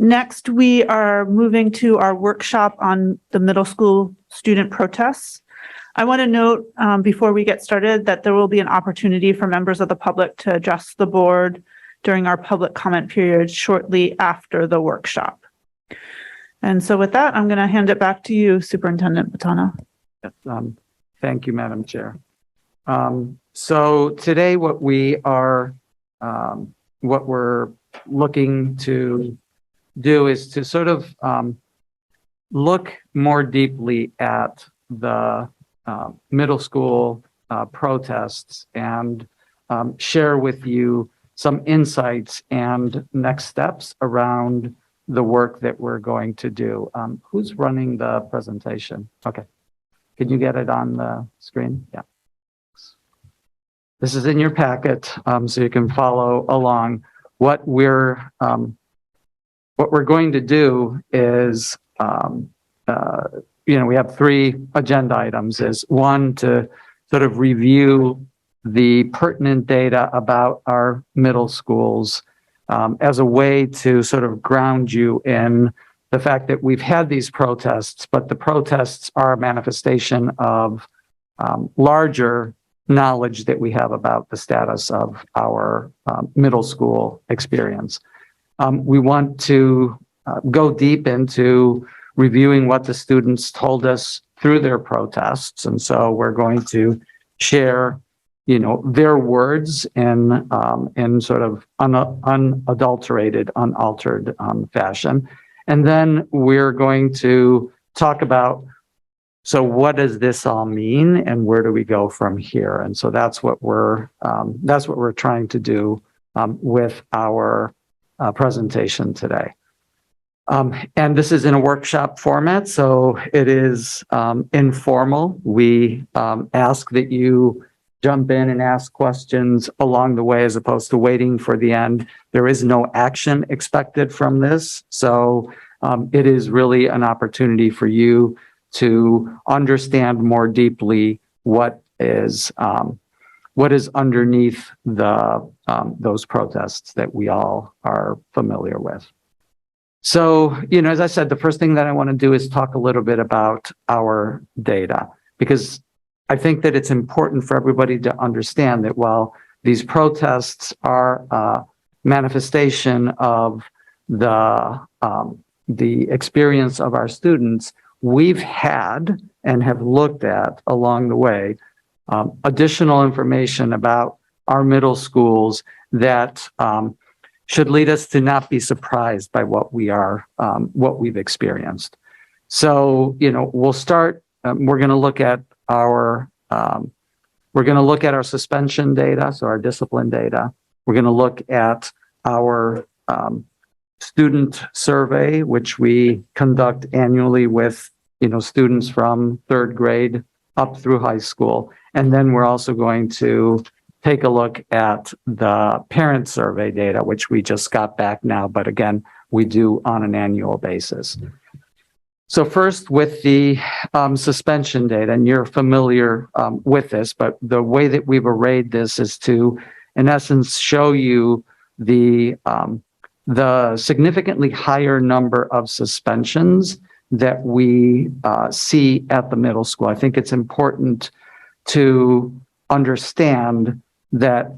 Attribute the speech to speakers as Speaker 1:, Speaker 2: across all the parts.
Speaker 1: Next, we are moving to our workshop on the middle school student protests. I want to note before we get started that there will be an opportunity for members of the public to address the board during our public comment period shortly after the workshop. And so with that, I'm going to hand it back to you, Superintendent Bottana.
Speaker 2: Thank you, Madam Chair. So today what we're looking to do is to sort of look more deeply at the middle school protests and share with you some insights and next steps around the work that we're going to do. Who's running the presentation? Okay. Can you get it on the screen? Yeah. This is in your packet, so you can follow along. What we're going to do is, we have 3 agenda items. Is one, to sort of review the pertinent data about our middle schools as a way to sort of ground you in the fact that we've had these protests, but the protests are a manifestation of larger knowledge that we have about the status of our middle school experience. We want to go deep into reviewing what the students told us through their protests. And so we're going to share, their words in sort of unadulterated, unaltered fashion. And then we're going to talk about, so what does this all mean and where do we go from here? And so that's what we're trying to do with our presentation today. And this is in a workshop format, so it is informal. We ask that you jump in and ask questions along the way as opposed to waiting for the end. There is no action expected from this, so it is really an opportunity for you to understand more deeply what is underneath those protests that we all are familiar with. So, as I said, the first thing that I want to do is talk a little bit about our data, because I think that it's important for everybody to understand that while these protests are a manifestation of the experience of our students, we've had and have looked at along the way additional information about our middle schools that should lead us to not be surprised by what we've experienced. So, we'll start. We're going to look at our suspension data, so our discipline data. We're going to look at our student survey, which we conduct annually with students from 3rd grade up through high school. And then we're also going to take a look at the parent survey data, which we just got back now, but again, we do on an annual basis. So first with the suspension data, and you're familiar with this, but the way that we've arrayed this is to, in essence, show you the significantly higher number of suspensions that we see at the middle school. I think it's important to understand that,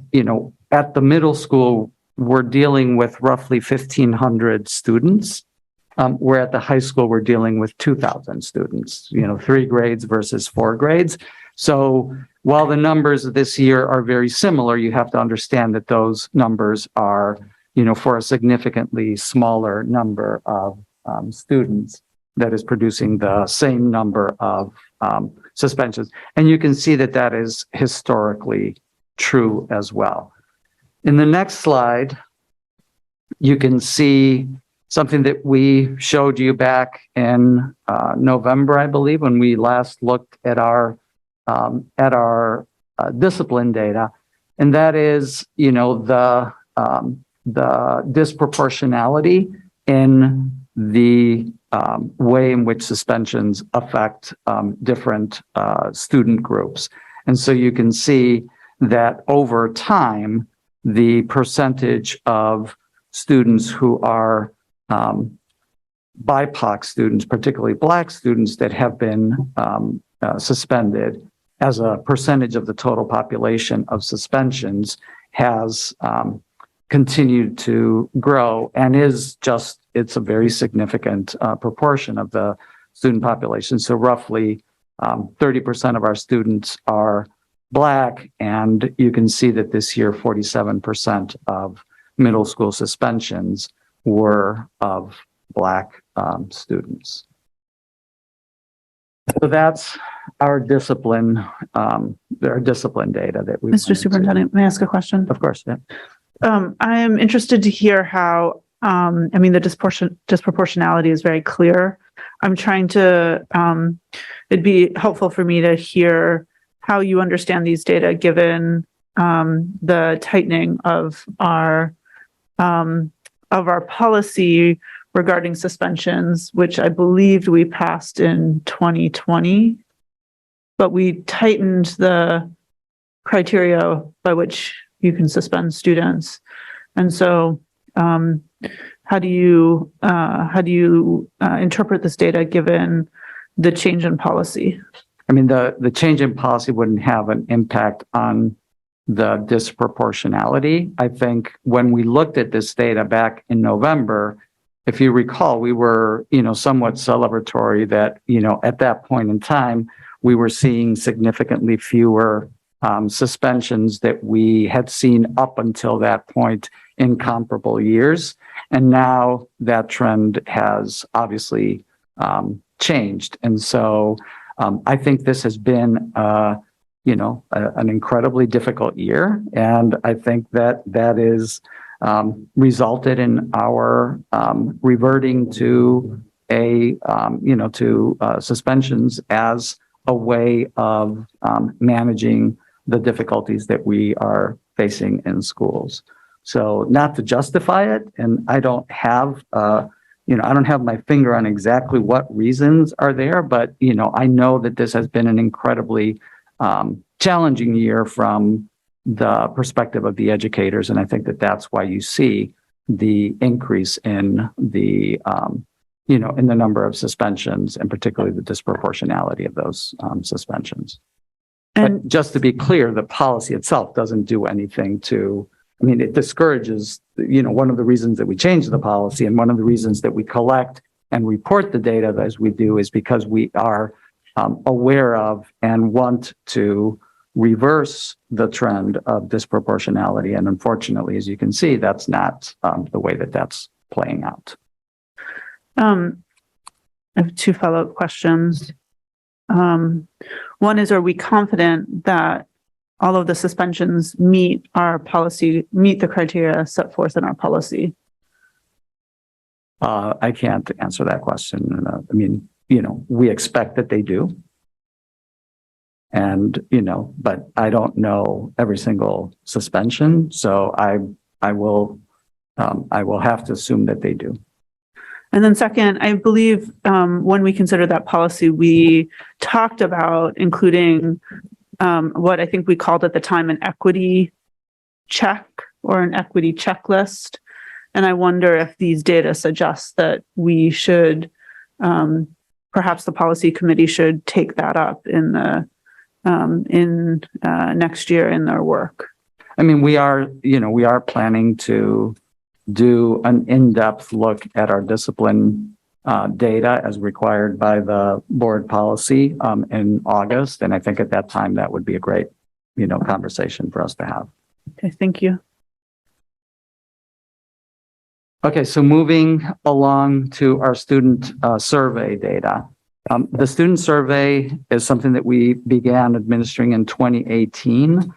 Speaker 2: at the middle school, we're dealing with roughly 1,500 students, where at the high school, we're dealing with 2,000 students, 3 grades versus 4 grades. So while the numbers this year are very similar, you have to understand that those numbers are, for a significantly smaller number of students that is producing the same number of suspensions. And you can see that that is historically true as well. In the next slide, you can see something that we showed you back in November, I believe, when we last looked at our discipline data, and that is, the disproportionality in the way in which suspensions affect different student groups. And so you can see that over time, the percentage of students who are BIPOC students, particularly Black students that have been suspended as a percentage of the total population of suspensions has continued to grow and it's a very significant proportion of the student population. So roughly 30% of our students are Black, and you can see that this year 47% of middle school suspensions were of Black students. So that's our discipline data that we.
Speaker 1: Mr. Superintendent, may I ask a question?
Speaker 2: Of course, yeah.
Speaker 1: I am interested to hear how, the disproportionality is very clear. I'm trying to, it'd be helpful for me to hear how you understand these data given the tightening of our policy regarding suspensions, which I believed we passed in 2020, but we tightened the criteria by which you can suspend students. And so how do you interpret this data given the change in policy?
Speaker 2: I mean, the change in policy wouldn't have an impact on the disproportionality. I think when we looked at this data back in November, if you recall, we were, somewhat celebratory that, at that point in time, we were seeing significantly fewer suspensions that we had seen up until that point in comparable years. And now that trend has obviously changed. And so I think this has been, an incredibly difficult year. And I think that is resulted in our reverting to suspensions as a way of managing the difficulties that we are facing in schools. So not to justify it, and I don't have my finger on exactly what reasons are there, but I know that this has been an incredibly challenging year from the perspective of the educators, and I think that that's why you see the increase in the in the number of suspensions, and particularly the disproportionality of those suspensions.
Speaker 1: And
Speaker 2: but just to be clear, the policy itself doesn't do anything to. I mean, it discourages. One of the reasons that we change the policy, and one of the reasons that we collect and report the data as we do, is because we are aware of and want to reverse the trend of disproportionality. And unfortunately, as you can see, that's not the way that that's playing out.
Speaker 1: I have two follow-up questions. One is, are we confident that all of the suspensions meet the criteria set forth in our policy?
Speaker 2: I can't answer that question. We expect that they do. And, but I don't know every single suspension. So I will have to assume that they do.
Speaker 1: And then second, I believe when we considered that policy, we talked about including what I think we called at the time an equity check or an equity checklist. And I wonder if these data suggest that we should, perhaps the policy committee should take that up in the next year in their work.
Speaker 2: I mean, we are planning to do an in-depth look at our discipline data as required by the board policy in August. And I think at that time, that would be a great, conversation for us to have.
Speaker 1: Okay, thank you.
Speaker 2: Okay, so moving along to our student survey data. The student survey is something that we began administering in 2018.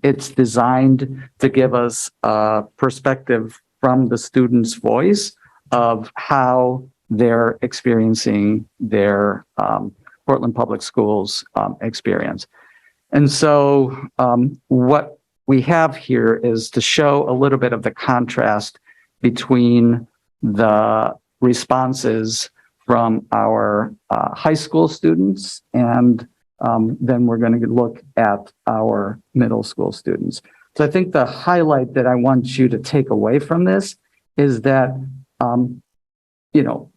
Speaker 2: It's designed to give us a perspective from the student's voice of how they're experiencing their Portland Public Schools experience. And so what we have here is to show a little bit of the contrast between the responses from our high school students, and then we're going to look at our middle school students. So I think the highlight that I want you to take away from this is that you know,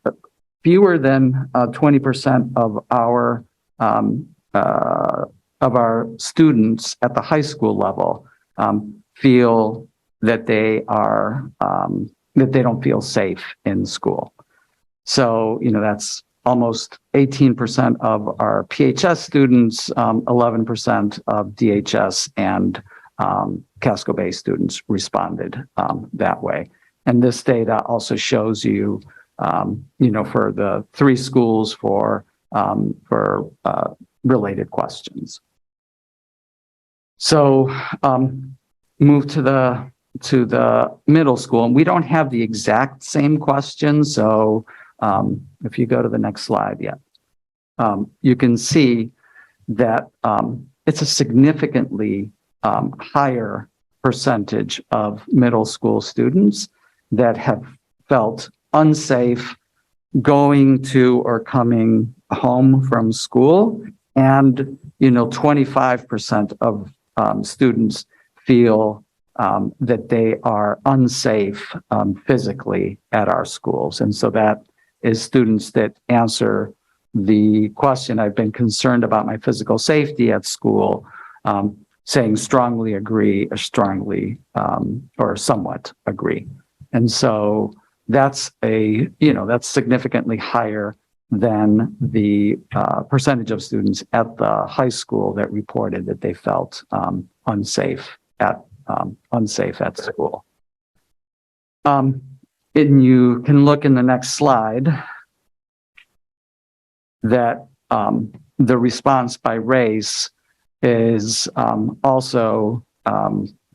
Speaker 2: fewer than 20% of our students at the high school level feel that they are that they don't feel safe in school. So, you know, that's almost 18% of our PHS students, 11% of DHS and Casco Bay students responded that way. And this data also shows you, you know, for the 3 schools for related questions. So move to the middle school, and we don't have the exact same questions. So if you go to the next slide, you can see that it's a significantly higher percentage of middle school students that have felt unsafe going to or coming home from school. And, you know, 25% of students feel that they are unsafe physically at our schools. And so that is students that answer the question, I've been concerned about my physical safety at school, saying strongly agree or strongly or somewhat agree. And so that's that's significantly higher than the percentage of students at the high school that reported that they felt unsafe at school. And you can look in the next slide that the response by race is also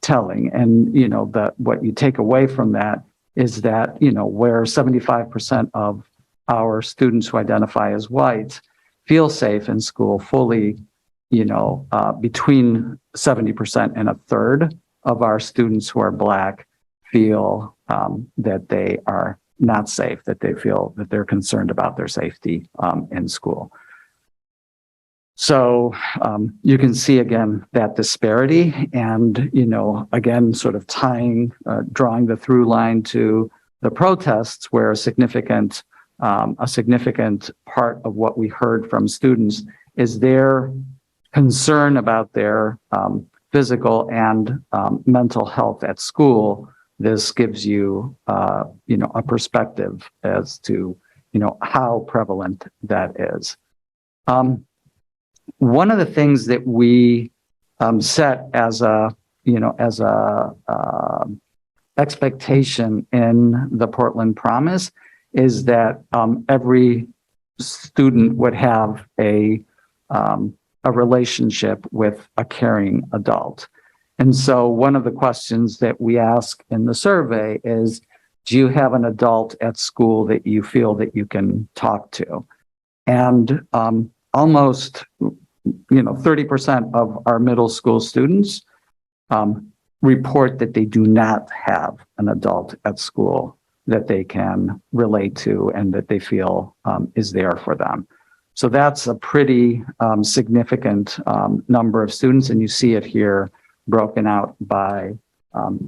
Speaker 2: telling. And, you know, that what you take away from that is that, you know, where 75% of our students who identify as white feel safe in school, fully, you know, between 70% and a third of our students who are Black feel that they are not safe, that they feel that they're concerned about their safety in school. So you can see again that disparity, and, you know, again, sort of drawing the through line to the protests, where a significant part of what we heard from students is their concern about their physical and mental health at school. This gives you, you know, a perspective as to, you know, how prevalent that is. One of the things that we set as a, you know, as a expectation in the Portland Promise is that every student would have a relationship with a caring adult. And so one of the questions that we ask in the survey is, do you have an adult at school that you feel that you can talk to? And almost, you know, 30% of our middle school students report that they do not have an adult at school that they can relate to and that they feel is there for them. So that's a pretty significant number of students, and you see it here broken out by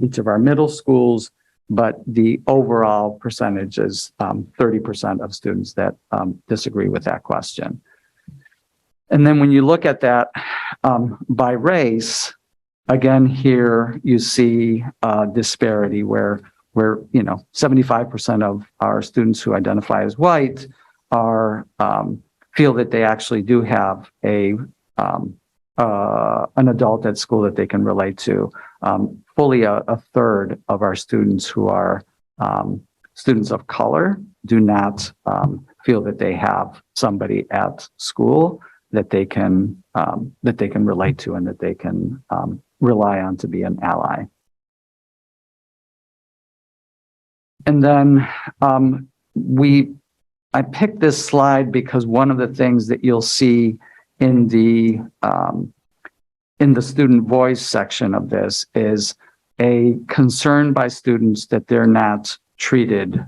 Speaker 2: each of our middle schools, but the overall percentage is 30% of students that disagree with that question. And then when you look at that by race, again, here you see disparity where you know, 75% of our students who identify as white are feel that they actually do have an adult at school that they can relate to. Fully a third of our students who are students of color do not feel that they have somebody at school that they can relate to and that they can rely on to be an ally. And then I picked this slide because one of the things that you'll see in the student voice section of this is a concern by students that they're not treated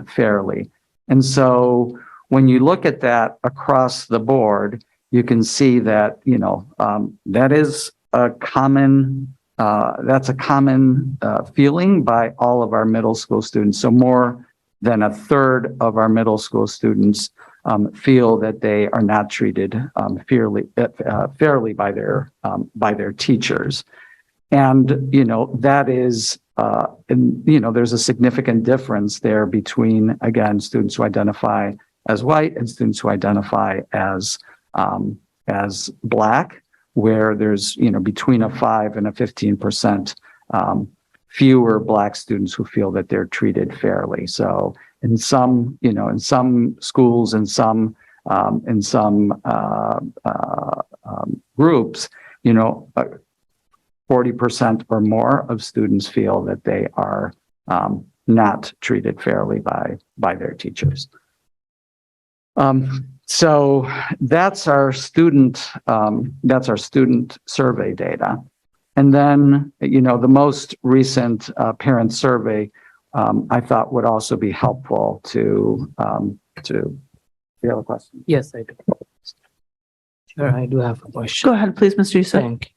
Speaker 2: fairly. And so when you look at that across the board, you can see that, you know, that is a common feeling by all of our middle school students. So more then a third of our middle school students feel that they are not treated fairly by their teachers. And, that is, there's a significant difference there between, again, students who identify as white and students who identify as Black, where there's, between a 5 and a 15% fewer Black students who feel that they're treated fairly. So in some schools, in some groups, 40% or more of students feel that they are not treated fairly by their teachers. So that's our student survey data. And then, the most recent parent survey, I thought would also be helpful to, do you have a question?
Speaker 3: Yes, I do. Sure, I do have a question.
Speaker 1: Go ahead, please, Mr. Yusuf.
Speaker 3: Thank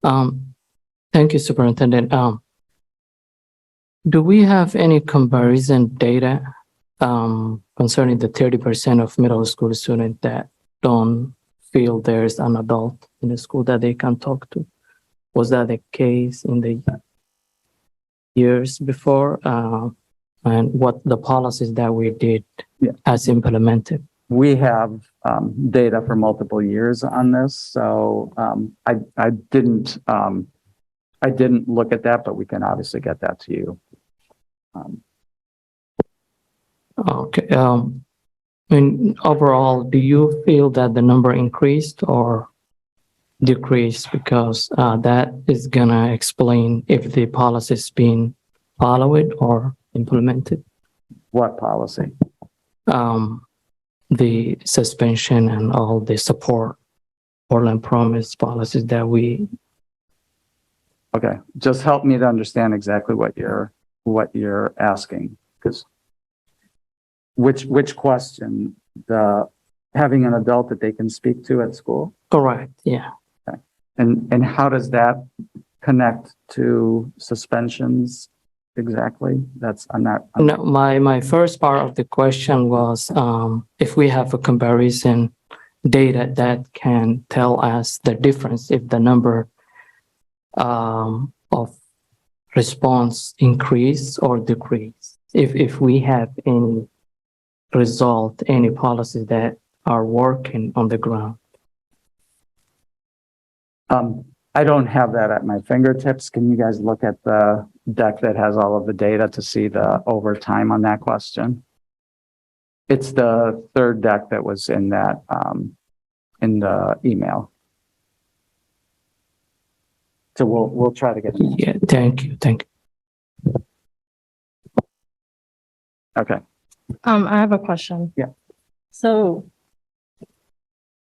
Speaker 3: you. Thank you, Superintendent. Do we have any comparison data concerning the 30% of middle school students that don't feel there's an adult in the school that they can talk to? Was that the case in the years before? And what the policies that we did has implemented?
Speaker 2: We have data for multiple years on this, so I didn't look at that, but we can obviously get that to you.
Speaker 3: Okay. Overall, do you feel that the number increased or decreased? Because that is gonna explain if the policy is being followed or implemented.
Speaker 2: What policy?
Speaker 3: The suspension and all the support Portland Promise policies that we.
Speaker 2: Okay, just help me to understand exactly what you're asking, because which question, the having an adult that they can speak to at school?
Speaker 3: Correct. Yeah.
Speaker 2: Okay. And how does that connect to suspensions exactly? I'm not.
Speaker 3: No, my first part of the question was if we have a comparison data that can tell us the difference if the number of response increase or decrease. If we have any result, any policies that are working on the ground.
Speaker 2: I don't have that at my fingertips. Can you guys look at the deck that has all of the data to see the overtime on that question? It's the third deck that was in that, in the email. So we'll try to get it.
Speaker 3: Yeah, thank you.
Speaker 2: Okay.
Speaker 4: I have a question.
Speaker 2: Yeah.
Speaker 4: So,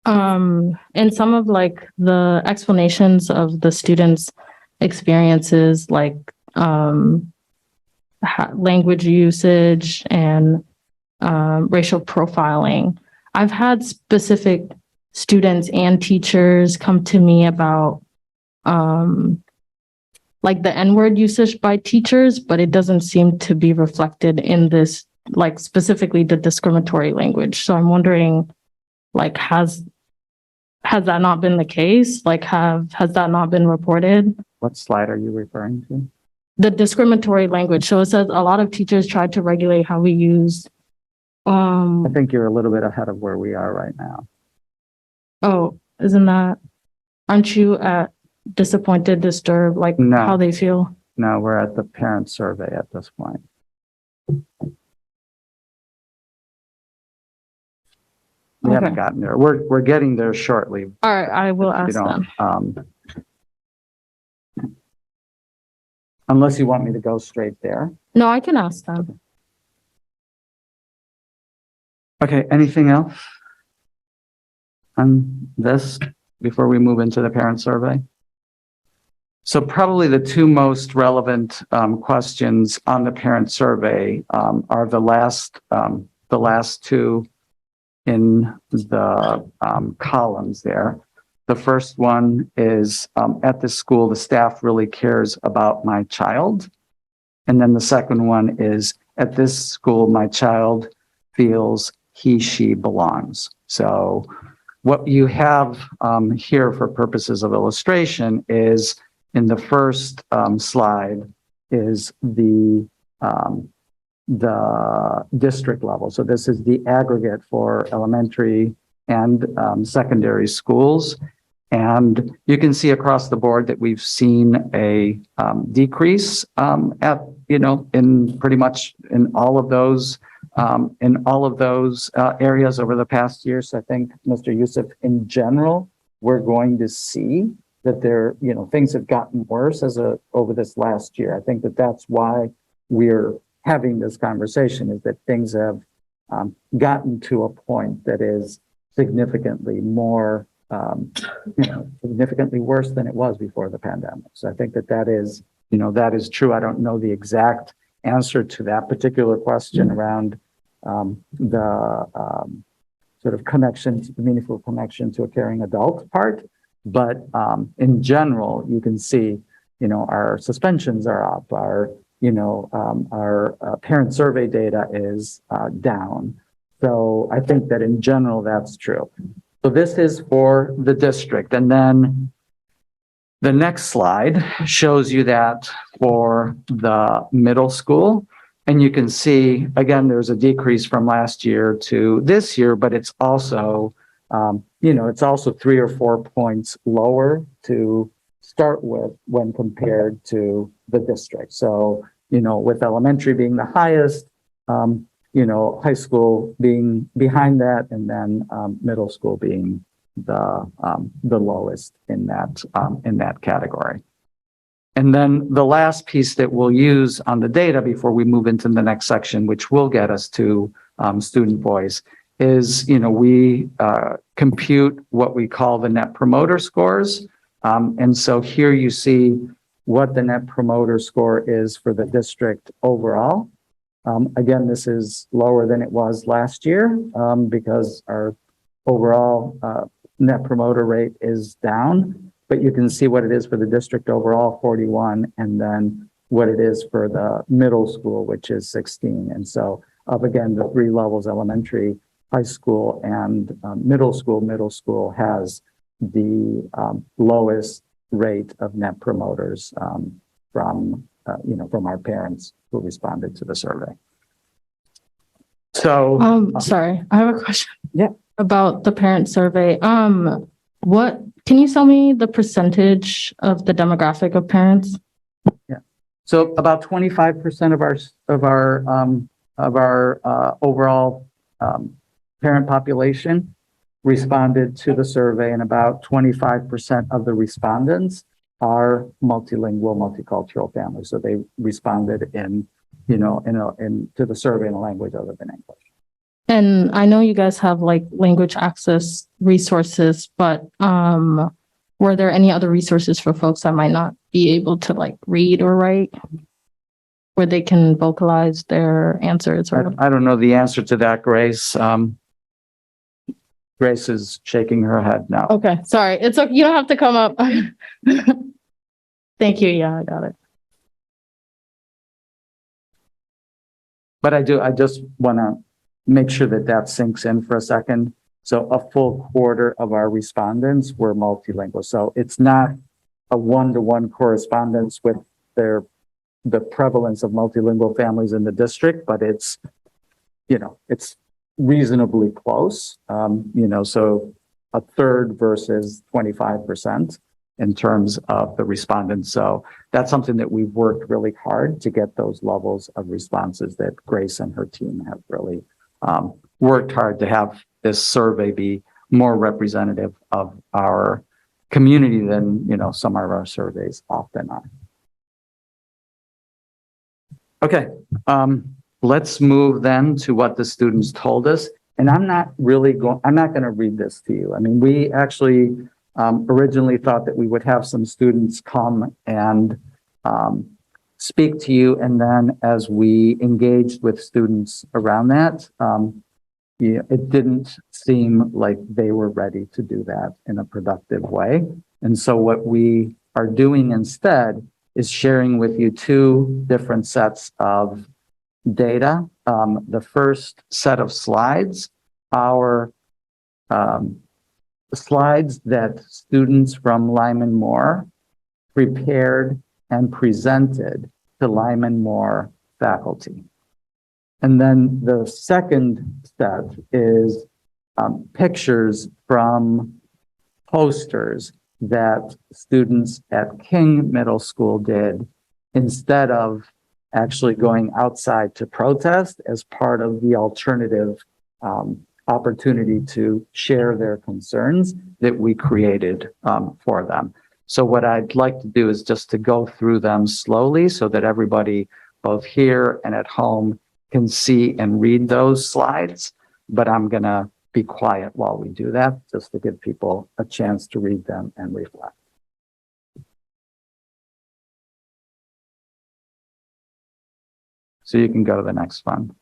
Speaker 4: in some of like the explanations of the students' experiences, like language usage and racial profiling, I've had specific students and teachers come to me about like the N-word usage by teachers, but it doesn't seem to be reflected in this, like specifically the discriminatory language. So I'm wondering, like, has that not been the case? Like, has that not been reported?
Speaker 2: What slide are you referring to?
Speaker 4: The discriminatory language. So it says a lot of teachers tried to regulate how we use.
Speaker 2: I think you're a little bit ahead of where we are right now.
Speaker 4: Oh, aren't you disappointed, disturbed, like
Speaker 2: No.
Speaker 4: how they feel?
Speaker 2: No, we're at the parent survey at this point. We haven't gotten there. We're getting there shortly.
Speaker 4: All right, I will ask them.
Speaker 2: Unless you want me to go straight there.
Speaker 4: No, I can ask them.
Speaker 2: Okay, anything else on this before we move into the parent survey? So probably the two most relevant questions on the parent survey are the last two in the columns there. The first one is, at this school, the staff really cares about my child. And then the second one is, at this school, my child feels he, she belongs. So what you have here for purposes of illustration is in the first slide is the district level. So this is the aggregate for elementary and secondary schools. And you can see across the board that we've seen a decrease in pretty much in all of those areas over the past year. So I think, Mr. Youssef, in general, we're going to see that things have gotten worse over this last year. I think that's why we're having this conversation, is that things have gotten to a point that is significantly more significantly worse than it was before the pandemic. So I think that is true. I don't know the exact answer to that particular question around the sort of connection, the meaningful connection to a caring adult part. But in general, you can see, our suspensions are up, our parent survey data is down. So I think that in general, that's true. So this is for the district. And then the next slide shows you that for the middle school. And you can see, again, there's a decrease from last year to this year, but it's also, it's also 3 or 4 points lower to start with when compared to the district. So, with elementary being the highest, high school being behind that, and then middle school being the lowest in that category. And then the last piece that we'll use on the data before we move into the next section, which will get us to student voice, is we compute what we call the Net Promoter Scores. And so here you see what the Net Promoter Score is for the district overall. Again, this is lower than it was last year because our overall Net Promoter rate is down, but you can see what it is for the district overall, 41, and then what it is for the middle school, which is 16. And so again, the 3 levels, elementary, high school, and middle school has the lowest rate of net promoters from our parents who responded to the survey. So,
Speaker 4: sorry, I have a question.
Speaker 2: Yeah.
Speaker 4: About the parent survey. Can you tell me the percentage of the demographic of parents?
Speaker 2: Yeah. So about 25% of our overall parent population responded to the survey, and about 25% of the respondents are multilingual, multicultural families. So they responded to the survey in a language other than English.
Speaker 4: And I know you guys have language access resources, but were there any other resources for folks that might not be able to read or write, where they can vocalize their answers?
Speaker 2: I don't know the answer to that, Grace. Grace is shaking her head now.
Speaker 4: Okay, sorry. It's okay. You don't have to come up. Thank you. Yeah, I got it.
Speaker 2: But I just want to make sure that sinks in for a second. So a full quarter of our respondents were multilingual. So it's not a one-to-one correspondence with the prevalence of multilingual families in the district, but it's reasonably close. So a third versus 25% in terms of the respondents. So that's something that we've worked really hard to get those levels of responses that Grace and her team have really worked hard to have this survey be more representative of our community than, some of our surveys often are. Okay, let's move then to what the students told us. And I'm not going to read this to you. I mean, we actually originally thought that we would have some students come and speak to you. And then as we engaged with students around that, it didn't seem like they were ready to do that in a productive way. And so what we are doing instead is sharing with you 2 different sets of data. The first set of slides are slides that students from Lyman Moore prepared and presented to Lyman Moore faculty. And then the second set is pictures from posters that students at King Middle School did instead of actually going outside to protest as part of the alternative opportunity to share their concerns that we created for them. So what I'd like to do is just to go through them slowly so that everybody both here and at home can see and read those slides, but I'm going to be quiet while we do that just to give people a chance to read them and reflect. So you can go to the next one.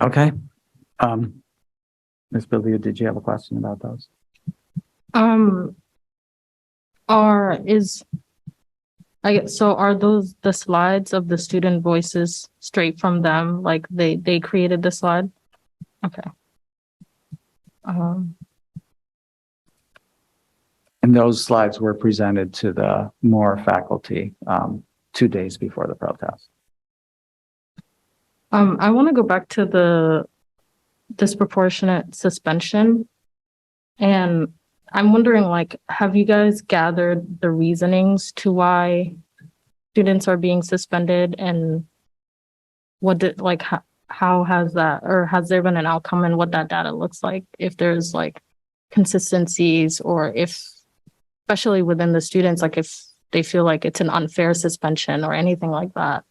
Speaker 2: Okay. Ms. Billy, did you have a question about those?
Speaker 4: Are those the slides of the student voices straight from them? Like they created the slide? Okay.
Speaker 2: And those slides were presented to the Moore faculty 2 days before the protest.
Speaker 4: I want to go back to the disproportionate suspension. And I'm wondering, like, have you guys gathered the reasonings to why students are being suspended, and what did, like, how has that, or has there been an outcome and what that data looks like, if there's like consistencies, or if, especially within the students, like if they feel like it's an unfair suspension or anything like that?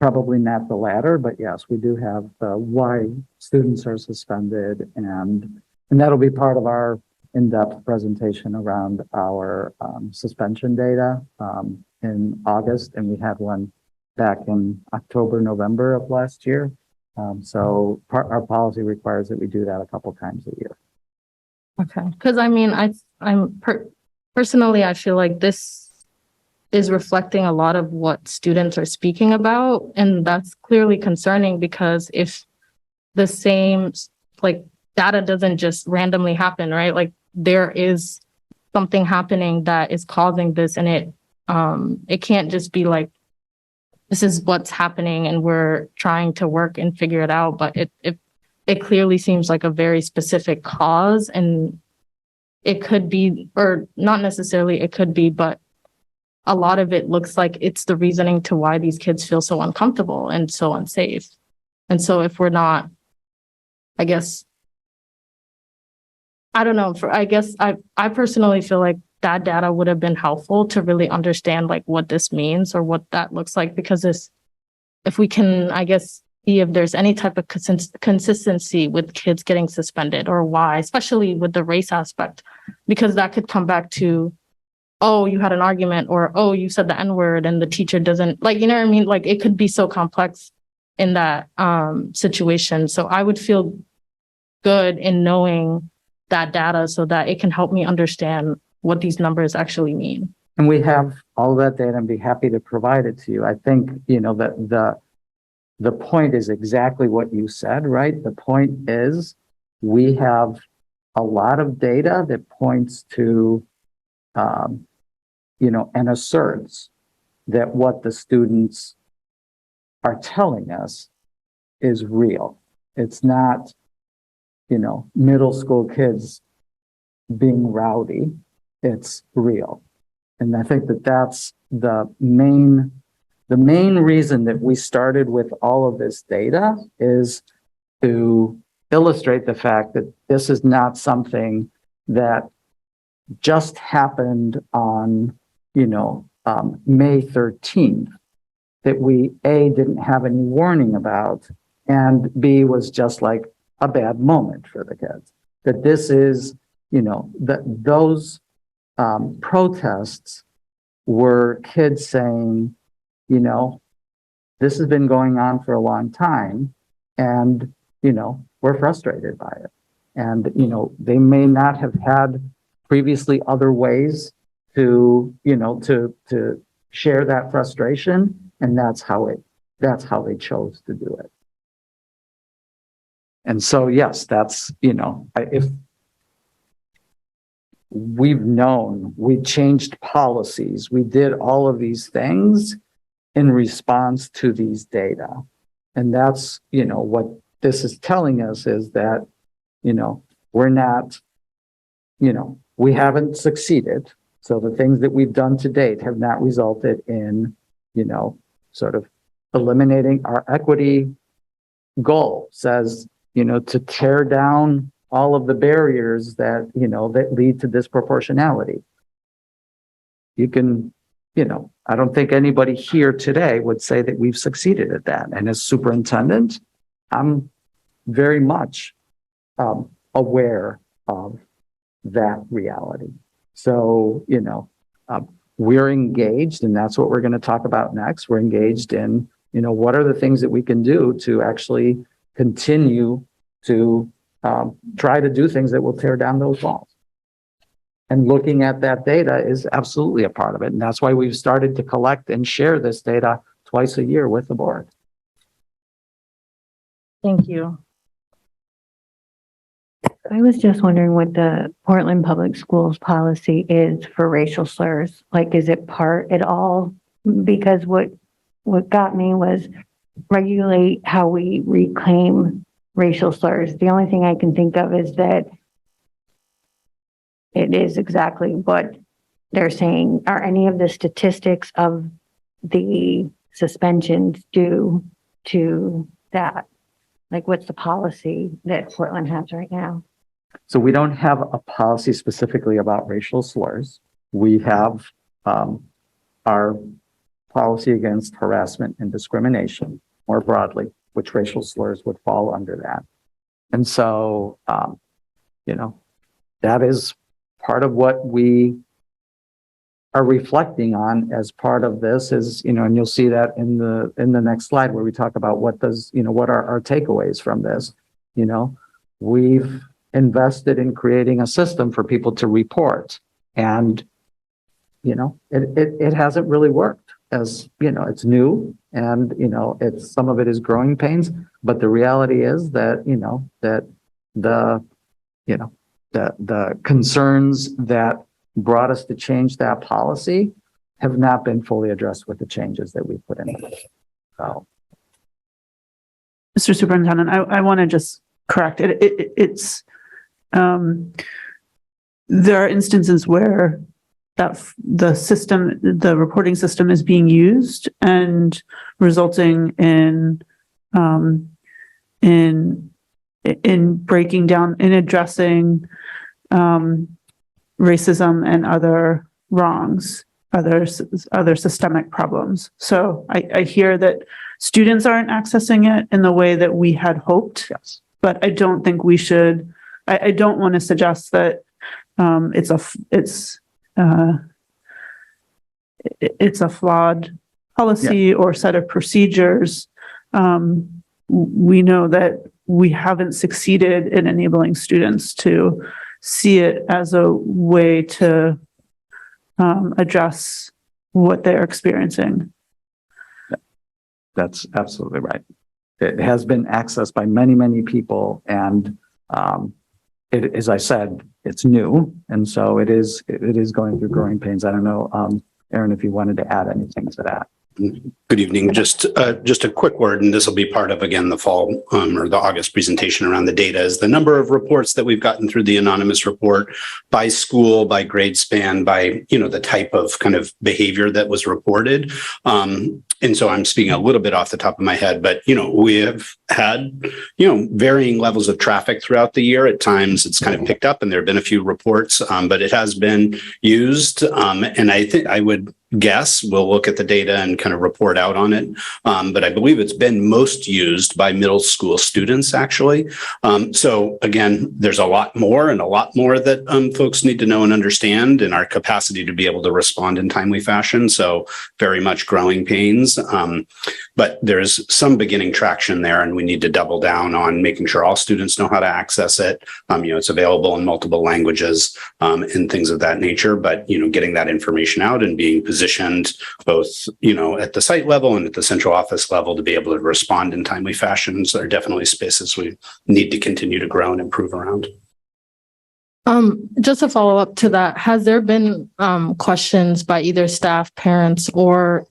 Speaker 2: Probably not the latter, but yes, we do have why students are suspended, and that'll be part of our in-depth presentation around our suspension data in August, and we had one back in October, November of last year. So our policy requires that we do that a couple times a year.
Speaker 4: Okay, because I mean, personally, I feel like this is reflecting a lot of what students are speaking about, and that's clearly concerning, because if the same like data doesn't just randomly happen, right? Like there is something happening that is causing this, and it can't just be like this is what's happening and we're trying to work and figure it out. But it clearly seems like a very specific cause, and it could be, or not necessarily it could be, but a lot of it looks like it's the reasoning to why these kids feel so uncomfortable and so unsafe. And so if we're not, I guess, I don't know, I personally feel like that data would have been helpful to really understand like what this means or what that looks like, because if we can, I guess, see if there's any type of consistency with kids getting suspended or why, especially with the race aspect, because that could come back to, oh, you had an argument, or, oh, you said the N-word and the teacher doesn't, like, you know what I mean? Like, it could be so complex in that situation. So I would feel good in knowing that data so that it can help me understand what these numbers actually mean.
Speaker 2: And we have all that data and be happy to provide it to you. I think, that the point is exactly what you said, right? The point is we have a lot of data that points to, and asserts that what the students are telling us is real. It's not, middle school kids being rowdy. It's real. And I think that that's the main reason that we started with all of this data, is to illustrate the fact that this is not something that just happened on, May 13th, that we, A, didn't have any warning about, and B, was just like a bad moment for the kids. That this is, those protests were kids saying, this has been going on for a long time, and, we're frustrated by it. And, they may not have had previously other ways to share that frustration. And that's how they chose to do it. And so, yes, that's, if we've known, we changed policies, we did all of these things in response to these data. And that's, what this is telling us is that, we're not, we haven't succeeded. So the things that we've done to date have not resulted in, sort of eliminating our equity goal. Says, to tear down all of the barriers that, that lead to disproportionality. You can, I don't think anybody here today would say that we've succeeded at that. And as superintendent, I'm very much aware of that reality. So, we're engaged, and that's what we're going to talk about next. We're engaged in, what are the things that we can do to actually continue to try to do things that will tear down those walls. And looking at that data is absolutely a part of it. And that's why we've started to collect and share this data twice a year with the board.
Speaker 4: Thank you.
Speaker 5: I was just wondering what the Portland Public Schools policy is for racial slurs. Like, is it part at all? Because what got me was regulate how we reclaim racial slurs. The only thing I can think of is that it is exactly what they're saying. Are any of the statistics of the suspensions due to that? Like, what's the policy that Portland has right now?
Speaker 2: So we don't have a policy specifically about racial slurs. We have our policy against harassment and discrimination more broadly, which racial slurs would fall under that. And so, that is part of what we are reflecting on as part of this is, and you'll see that in the next slide where we talk about what are our takeaways from this. We've invested in creating a system for people to report, and it hasn't really worked. As it's new, and it's some of it is growing pains, but the reality is that the concerns that brought us to change that policy have not been fully addressed with the changes that we put in. So,
Speaker 1: Mr. Superintendent, I want to just correct it. It's there are instances where the reporting system is being used and resulting in breaking down, in addressing racism and other wrongs, other systemic problems. So I hear that students aren't accessing it in the way that we had hoped.
Speaker 2: yes.
Speaker 1: But I don't think we should. I don't want to suggest that it's a flawed policy or set of procedures. We know that we haven't succeeded in enabling students to see it as a way to address what they're experiencing.
Speaker 2: That's absolutely right. It has been accessed by many, many people, and as I said, it's new, and so it is going through growing pains. I don't know, Aaron, if you wanted to add anything to that.
Speaker 6: Good evening. Just a quick word, and this will be part of, again, the fall or the August presentation around the data, is the number of reports that we've gotten through the anonymous report by school, by grade span, by, the type of kind of behavior that was reported. And so I'm speaking a little bit off the top of my head, but, we have had, varying levels of traffic throughout the year. At times it's kind of picked up and there have been a few reports, but it has been used. And I think I would guess we'll look at the data and kind of report out on it. But I believe it's been most used by middle school students, actually. So again, there's a lot more that folks need to know and understand, and our capacity to be able to respond in timely fashion. So very much growing pains. But there's some beginning traction there, and we need to double down on making sure all students know how to access it. It's available in multiple languages and things of that nature. But, getting that information out and being positioned both, at the site level and at the central office level to be able to respond in timely fashions are definitely spaces we need to continue to grow and improve around.
Speaker 4: Just a follow up to that, has there been questions by either staff, parents, or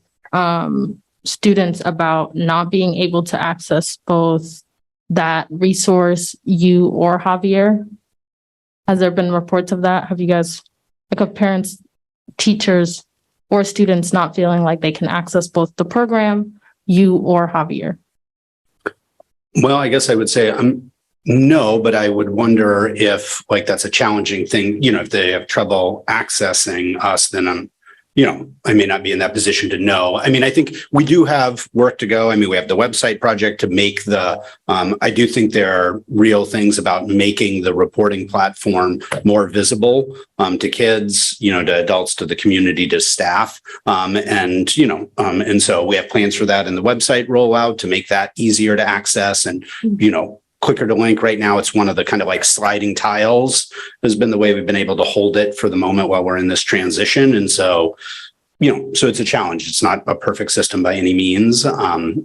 Speaker 4: students about not being able to access both that resource, you or Javier? Has there been reports of that? Have you guys, of parents, teachers, or students not feeling like they can access both the program, you or Javier?
Speaker 6: Well, I guess I would say no, but I would wonder if that's a challenging thing. If they have trouble accessing us, then I may not be in that position to know. I think we do have work to go. We have the website project to make I do think there are real things about making the reporting platform more visible to kids, to adults, to the community, to staff. And so we have plans for that in the website rollout to make that easier to access and, quicker to link. Right now, it's one of the kind of sliding tiles has been the way we've been able to hold it for the moment while we're in this transition. And so, so it's a challenge. It's not a perfect system by any means.
Speaker 4: Okay.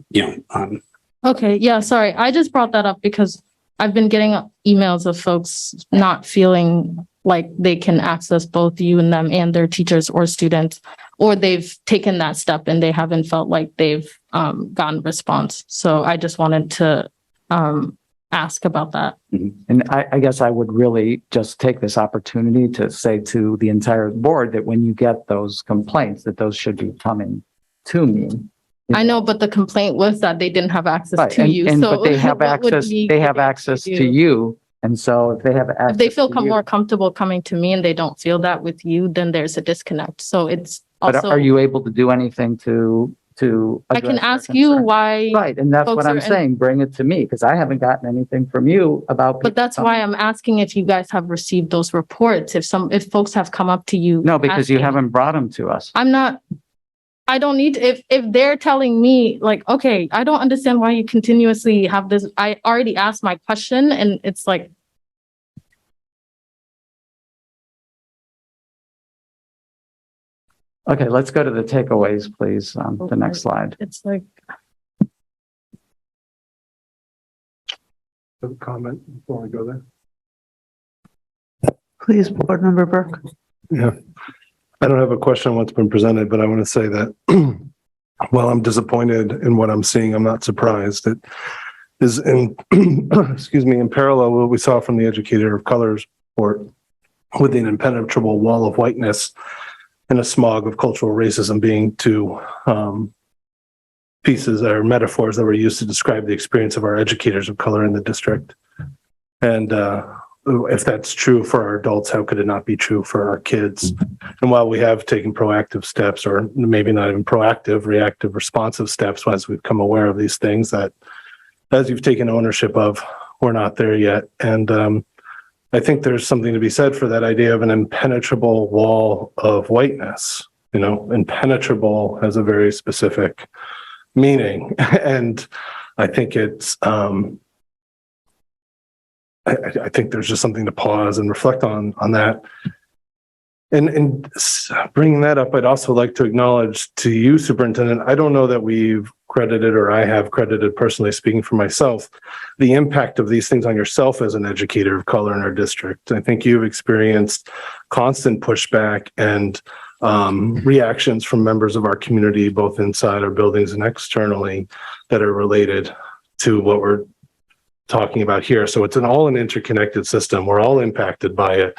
Speaker 4: Yeah. Sorry. I just brought that up because I've been getting emails of folks not feeling like they can access both you and them and their teachers or students, or they've taken that step and they haven't felt like they've gotten response. So I just wanted to ask about that.
Speaker 2: And I guess I would really just take this opportunity to say to the entire board that when you get those complaints, that those should be coming to me.
Speaker 4: I know, but the complaint was that they didn't have access to you.
Speaker 2: But they have access. They have access to you, and so if they have access,
Speaker 4: if they feel more comfortable coming to me and they don't feel that with you, then there's a disconnect. So it's also.
Speaker 2: But are you able to do anything to?
Speaker 4: I can ask you why.
Speaker 2: Right, and that's what I'm saying. Bring it to me because I haven't gotten anything from you about.
Speaker 4: But that's why I'm asking if you guys have received those reports. If folks have come up to you.
Speaker 2: No, because you haven't brought them to us.
Speaker 4: I don't need to, if they're telling me okay, I don't understand why you continuously have this. I already asked my question and it's like.
Speaker 2: Okay, let's go to the takeaways, please. The next slide.
Speaker 4: It's like.
Speaker 7: A comment before I go there.
Speaker 1: Please, Board Member Burke.
Speaker 7: Yeah, I don't have a question on what's been presented, but I want to say that while I'm disappointed in what I'm seeing, I'm not surprised. It is in, excuse me, in parallel with what we saw from the educator of colors report, with an impenetrable wall of whiteness and a smog of cultural racism being two pieces or metaphors that were used to describe the experience of our educators of color in the district. And if that's true for our adults, how could it not be true for our kids? And while we have taken proactive steps, or maybe not even proactive, reactive, responsive steps, as we've become aware of these things that, as you've taken ownership of, we're not there yet. And I think there's something to be said for that idea of an impenetrable wall of whiteness. You know, impenetrable has a very specific meaning. And I think it's, I think there's just something to pause and reflect on that. And bringing that up, I'd also like to acknowledge to you, Superintendent, I don't know that we've credited, or I have credited personally speaking for myself, the impact of these things on yourself as an educator of color in our district. I think you've experienced constant pushback and reactions from members of our community, both inside our buildings and externally, that are related to what we're talking about here. So it's an interconnected system. We're all impacted by it.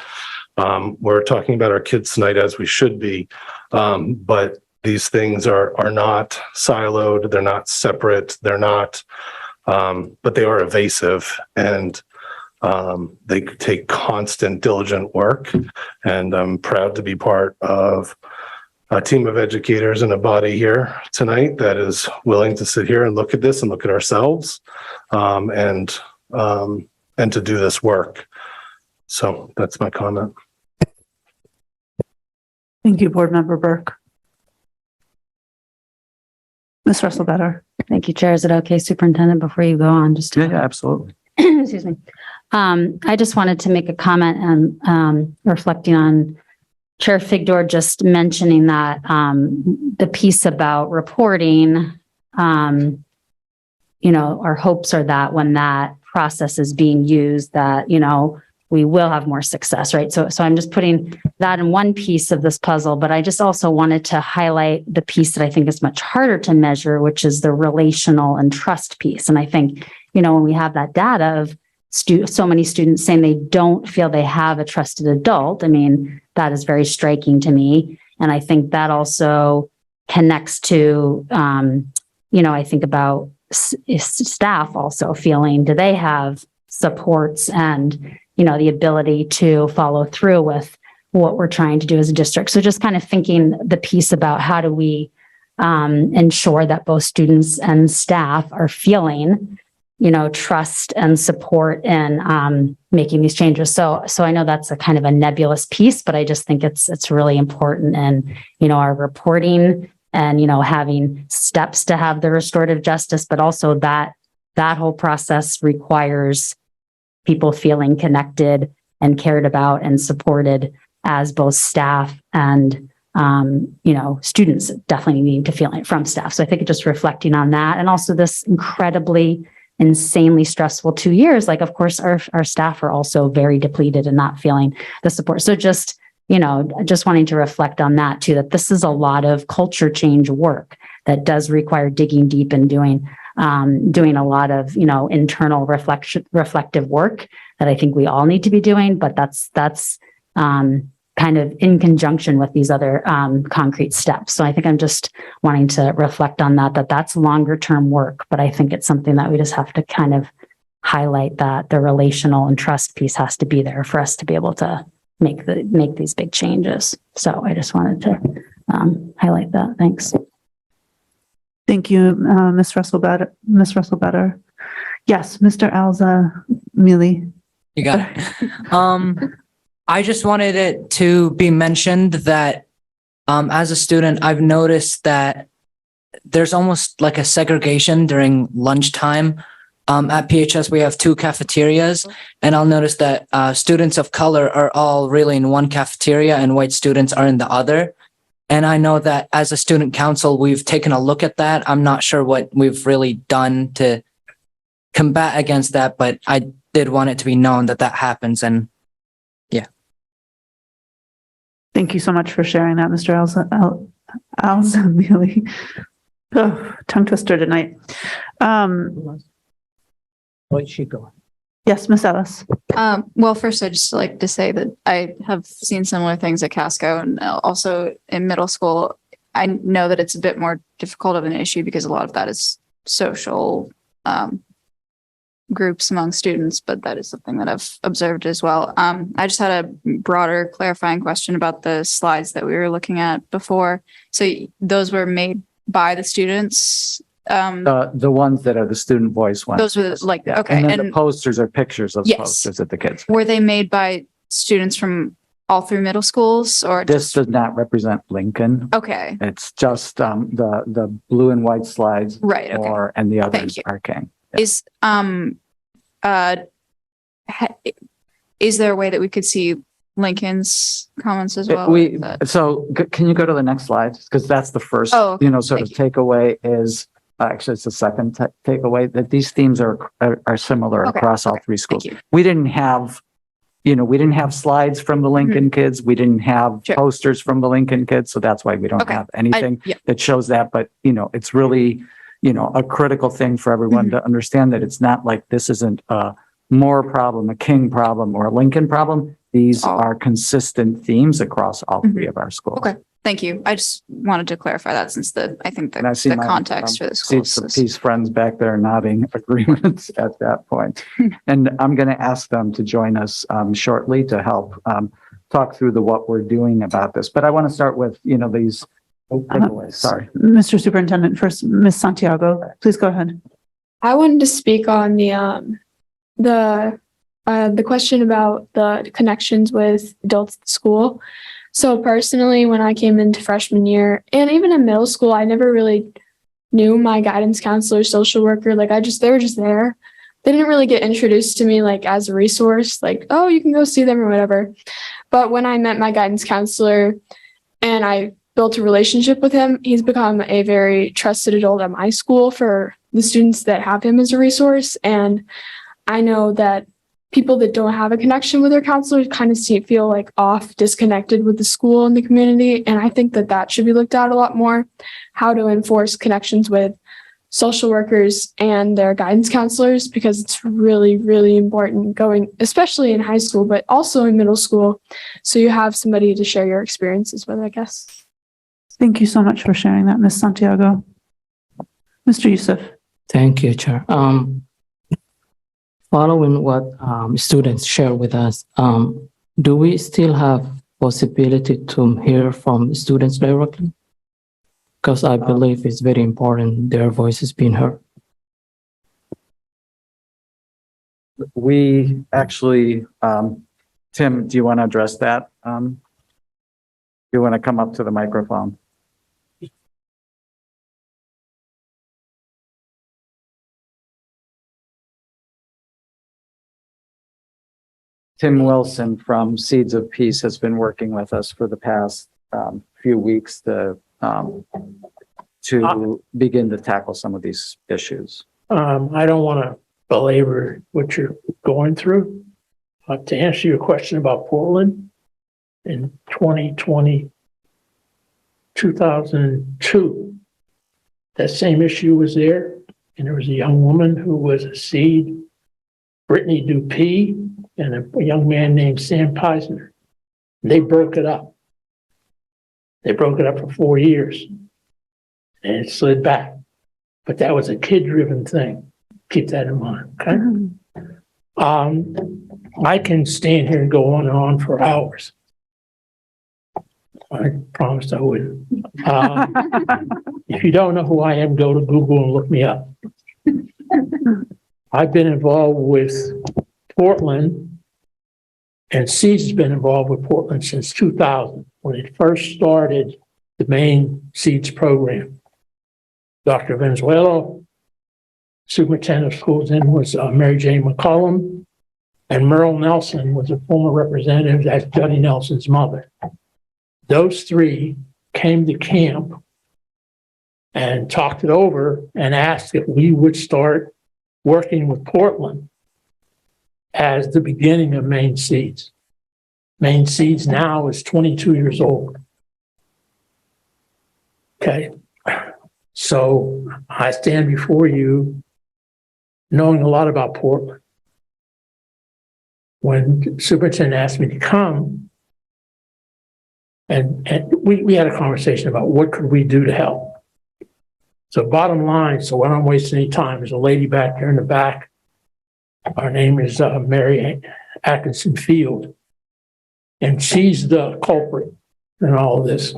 Speaker 7: We're talking about our kids tonight, as we should be, but these things are not siloed. They're not separate. They're not, but they are evasive, and they take constant, diligent work. And I'm proud to be part of a team of educators and a body here tonight that is willing to sit here and look at this and look at ourselves, and to do this work. So that's my comment.
Speaker 1: Thank you, Board Member Burke. Ms. Russell Better.
Speaker 8: Thank you, Chair. Is it okay, Superintendent, before you go on? Just
Speaker 2: Yeah, absolutely.
Speaker 8: excuse me. I just wanted to make a comment and reflecting on Chair Figdor just mentioning that the piece about reporting, our hopes are that when that process is being used, that, we will have more success, right? So I'm just putting that in one piece of this puzzle, but I just also wanted to highlight the piece that I think is much harder to measure, which is the relational and trust piece. And I think, when we have that data of so many students saying they don't feel they have a trusted adult, I mean, that is very striking to me. And I think that also connects to, I think about staff also feeling, do they have supports and, the ability to follow through with what we're trying to do as a district. So just kind of thinking the piece about how do we ensure that both students and staff are feeling, trust and support in making these changes. So I know that's a kind of a nebulous piece, but I just think it's really important in, our reporting and, having steps to have the restorative justice, but also that whole process requires people feeling connected and cared about and supported as both staff and, students definitely need to feel it from staff. So I think just reflecting on that, and also this incredibly, insanely stressful 2 years, like, of course, our staff are also very depleted and not feeling the support. So just, just wanting to reflect on that too, that this is a lot of culture change work that does require digging deep and doing a lot of, internal reflective work that I think we all need to be doing, but that's kind of in conjunction with these other concrete steps. So I think I'm just wanting to reflect on that's longer term work, but I think it's something that we just have to kind of highlight, that the relational and trust piece has to be there for us to be able to make these big changes. So I just wanted to highlight that. Thanks.
Speaker 1: Thank you, Ms. Russell Better. Yes, Mr. Alza Mealy.
Speaker 9: You got it. I just wanted it to be mentioned that as a student, I've noticed that there's almost like a segregation during lunchtime. At PHS, we have 2 cafeterias, and I'll notice that students of color are all really in one cafeteria and white students are in the other. And I know that as a student council, we've taken a look at that. I'm not sure what we've really done to combat against that, but I did want it to be known that happens. And yeah.
Speaker 1: Thank you so much for sharing that, Mr. Alza Mealy. Oh, tongue twister tonight.
Speaker 3: Where'd she go?
Speaker 1: Yes, Miss Ellis.
Speaker 10: Well, first, I'd just like to say that I have seen similar things at Casco and also in middle school. I know that it's a bit more difficult of an issue because a lot of that is social groups among students, but that is something that I've observed as well. I just had a broader clarifying question about the slides that we were looking at before. So those were made by the students.
Speaker 2: The ones that are the student voice ones.
Speaker 10: Those were like,
Speaker 2: Yeah.
Speaker 10: okay.
Speaker 2: And then the
Speaker 10: And
Speaker 2: posters are pictures of
Speaker 10: Yes.
Speaker 2: posters that the kids.
Speaker 10: were they made by students from all through middle schools or
Speaker 2: This
Speaker 10: just,
Speaker 2: does not represent Lincoln.
Speaker 10: okay,
Speaker 2: It's just the blue and white slides
Speaker 10: right, okay.
Speaker 2: and the others
Speaker 10: you.
Speaker 2: are King.
Speaker 10: Is, is there a way that we could see Lincoln's comments as well?
Speaker 2: Can you go to the next slide? Because that's the first,
Speaker 10: Oh, okay.
Speaker 2: sort of
Speaker 10: Thank
Speaker 2: takeaway is, actually, it's the second takeaway, that these themes are similar
Speaker 10: Okay,
Speaker 2: across all
Speaker 10: okay,
Speaker 2: three schools.
Speaker 10: Thank you.
Speaker 2: We didn't have slides from the Lincoln kids. We didn't have
Speaker 10: Mm-hmm. Sure.
Speaker 2: posters from the Lincoln kids. So that's why we don't
Speaker 10: Okay.
Speaker 2: have anything
Speaker 10: Yeah,
Speaker 2: that shows that. But, it's really, a critical thing for everyone
Speaker 10: Mm-hmm.
Speaker 2: to understand that it's not like this isn't a Moore problem, a King problem, or a Lincoln problem. These
Speaker 10: Oh.
Speaker 2: are consistent themes across all three of our schools.
Speaker 10: Okay. Thank you. I just wanted to clarify that since I think
Speaker 2: And I see
Speaker 10: the
Speaker 2: my,
Speaker 10: context for the
Speaker 2: Seats
Speaker 10: schools
Speaker 2: of
Speaker 10: is.
Speaker 2: Peace friends back there nodding agreements at that point. And I'm going to ask them to join us shortly to help talk through what we're doing about this. But I want to start with, these takeaways. Sorry.
Speaker 1: Mr. Superintendent, first, Ms. Santiago, please go ahead.
Speaker 11: I wanted to speak on the question about the connections with adults at school. So personally, when I came into freshman year and even in middle school, I never really knew my guidance counselor, social worker. Like they were just there. They didn't really get introduced to me like as a resource, like, oh, you can go see them or whatever. But when I met my guidance counselor and I built a relationship with him, he's become a very trusted adult at my school for the students that have him as a resource. And I know that people that don't have a connection with their counselors kind of feel like off, disconnected with the school and the community. And I think that should be looked at a lot more, how to enforce connections with social workers and their guidance counselors, because it's really, really important going, especially in high school, but also in middle school. So you have somebody to share your experiences with, I guess.
Speaker 1: Thank you so much for sharing that, Ms. Santiago. Mr. Youssef.
Speaker 3: Thank you, Chair. Following what students share with us, do we still have possibility to hear from students directly? Because I believe it's very important their voices being heard.
Speaker 2: We actually, Tim, do you want to address that? You want to come up to the microphone? Tim Wilson from Seeds of Peace has been working with us for the past few weeks to begin to tackle some of these issues.
Speaker 12: I don't want to belabor what you're going through. To answer your question about Portland, in 2002, that same issue was there, and there was a young woman who was a seed, Brittany Dupee, and a young man named Sam Peisner. They broke it up. They broke it up for 4 years, and it slid back. But that was a kid-driven thing. Keep that in mind, okay? I can stand here and go on and on for hours. I promised I wouldn't. If you don't know who I am, go to Google and look me up. I've been involved with Portland, and Seeds has been involved with Portland since 2000, when it first started the Maine Seeds program. Dr. Venezuela, superintendent of schools then was Mary Jane McCollum, and Merle Nelson was a former representative. That's Juddy Nelson's mother. Those three came to camp and talked it over and asked if we would start working with Portland as the beginning of Maine Seeds. Maine Seeds now is 22 years old. Okay. So I stand before you knowing a lot about Portland. When the superintendent asked me to come, and we had a conversation about what could we do to help. So bottom line, so I don't waste any time, there's a lady back there in the back. Her name is Mary Atkinson Field. And she's the culprit in all of this.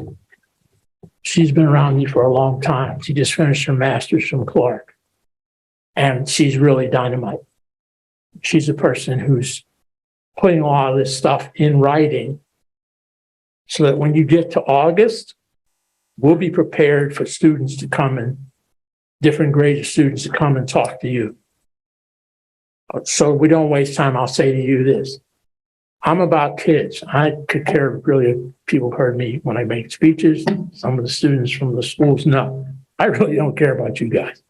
Speaker 12: She's been around me for a long time. She just finished her master's from Clark. And she's really dynamite. She's a person who's putting a lot of this stuff in writing so that when you get to August, we'll be prepared for students to come and different grades of students to come and talk to you. So we don't waste time. I'll say to you this. I'm about kids. I could care really if people heard me when I make speeches. Some of the students from the schools know. I really don't care about you guys.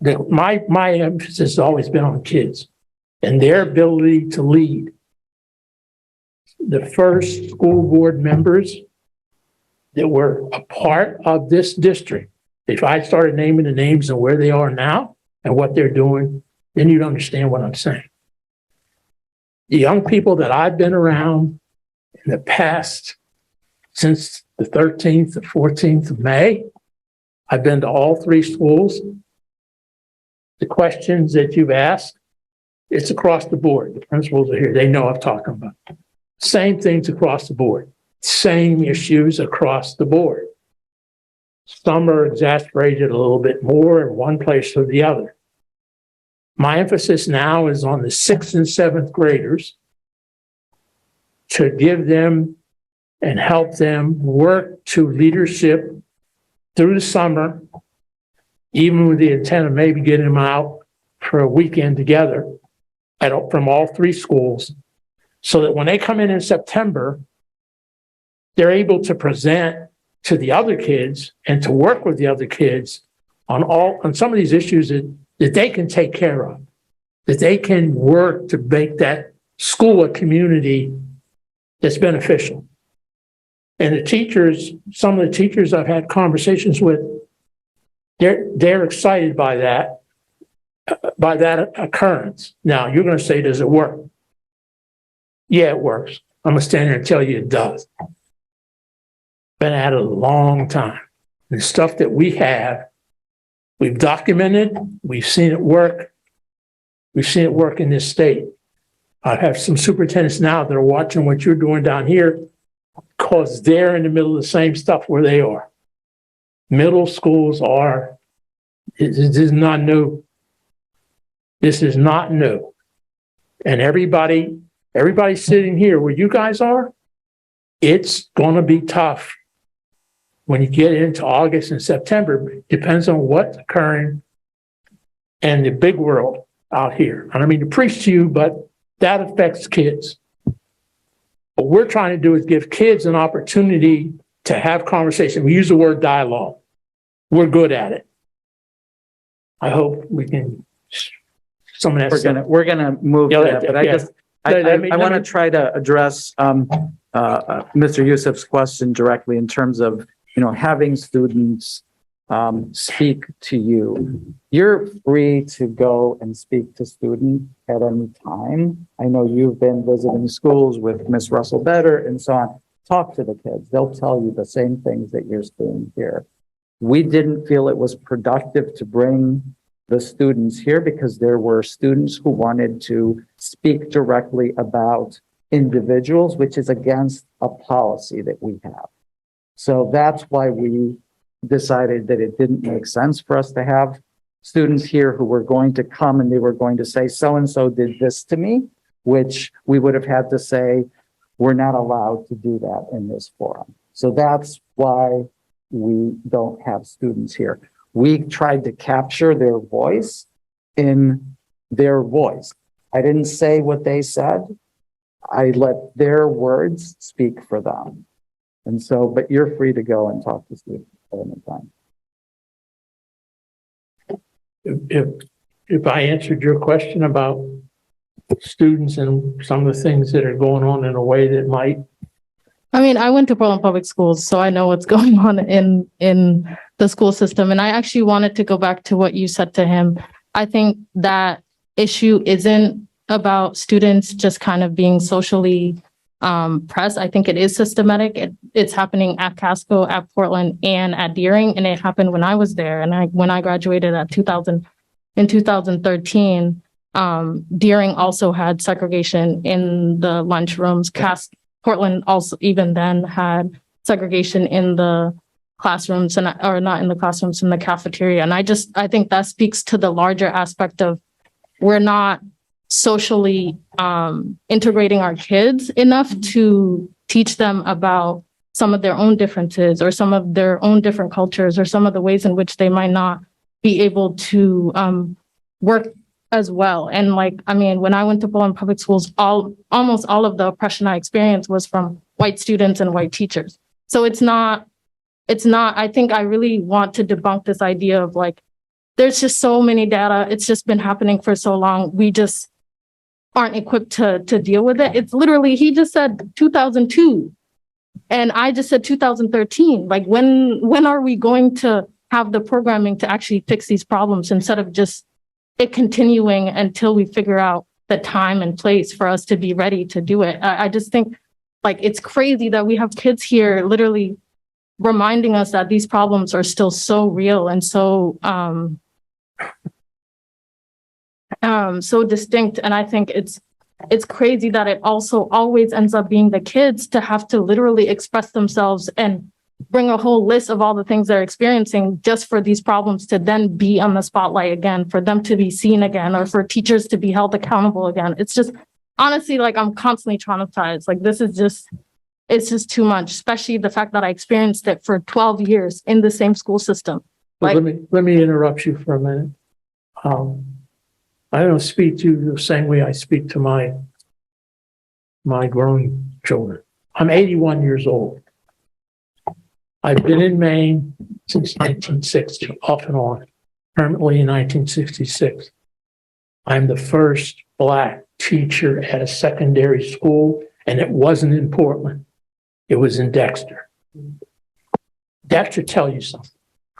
Speaker 12: My emphasis has always been on kids and their ability to lead. The first school board members that were a part of this district, if I started naming the names and where they are now and what they're doing, then you'd understand what I'm saying. The young people that I've been around in the past, since the 13th, the 14th of May, I've been to all three schools. The questions that you've asked, it's across the board. The principals are here. They know I'm talking about. Same things across the board. Same issues across the board. Some are exasperated a little bit more in one place or the other. My emphasis now is on the 6th and 7th graders to give them and help them work to leadership through the summer, even with the intent of maybe getting them out for a weekend together from all three schools, so that when they come in September, they're able to present to the other kids and to work with the other kids on some of these issues that they can take care of, that they can work to make that school a community that's beneficial. And the teachers, some of the teachers I've had conversations with, they're excited by that occurrence. Now, you're going to say, does it work? Yeah, it works. I'm going to stand here and tell you it does. Been at it a long time. The stuff that we have, we've documented, we've seen it work. We've seen it work in this state. I have some superintendents now that are watching what you're doing down here because they're in the middle of the same stuff where they are. Middle schools are, this is not new. This is not new. And everybody sitting here where you guys are, it's going to be tough when you get into August and September. It depends on what's occurring in the big world out here. I don't mean to preach to you, but that affects kids. What we're trying to do is give kids an opportunity to have conversation. We use the word dialogue. We're good at it. I hope we can. Some of that
Speaker 2: We're gonna move to that, but I want to try to address Mr. Youssef's question directly in terms of, having students speak to you. You're free to go and speak to students at any time. I know you've been visiting schools with Miss Russell Better and so on. Talk to the kids. They'll tell you the same things that you're seeing here. We didn't feel it was productive to bring the students here because there were students who wanted to speak directly about individuals, which is against a policy that we have. So that's why we decided that it didn't make sense for us to have students here who were going to come and they were going to say, so-and-so did this to me, which we would have had to say, we're not allowed to do that in this forum. So that's why we don't have students here. We tried to capture their voice in their voice. I didn't say what they said. I let their words speak for them. And so, but you're free to go and talk to students at any time.
Speaker 12: If I answered your question about students and some of the things that are going on in a way that might.
Speaker 4: I mean, I went to Portland Public Schools, so I know what's going on in the school system. And I actually wanted to go back to what you said to him. I think that issue isn't about students just kind of being socially pressed. I think it is systematic. It's happening at Casco, at Portland, and at Deering, and it happened when I was there. And when I graduated in 2013, Deering also had segregation in the lunchrooms. Portland also even then had segregation in the classrooms or not in the classrooms, in the cafeteria. And I think that speaks to the larger aspect of we're not socially integrating our kids enough to teach them about some of their own differences or some of their own different cultures or some of the ways in which they might not be able to work as well. And when I went to Portland Public Schools, almost all of the oppression I experienced was from white students and white teachers. So it's not, I think I really want to debunk this idea of there's just so many data. It's just been happening for so long. We just aren't equipped to deal with it. It's literally, he just said 2002 and I just said 2013. When are we going to have the programming to actually fix these problems instead of just it continuing until we figure out the time and place for us to be ready to do it? I just think it's crazy that we have kids here literally reminding us that these problems are still so real and so so distinct. And I think it's crazy that it also always ends up being the kids to have to literally express themselves and bring a whole list of all the things they're experiencing just for these problems to then be on the spotlight again, for them to be seen again, or for teachers to be held accountable again. It's just honestly, I'm constantly traumatized. It's just too much, especially the fact that I experienced it for 12 years in the same school system.
Speaker 12: Let me interrupt you for a minute. I don't speak to you the same way I speak to my growing children. I'm 81 years old. I've been in Maine since 1960, off and on, permanently in 1966. I'm the first Black teacher at a secondary school, and it wasn't in Portland. It was in Dexter. That should tell you something.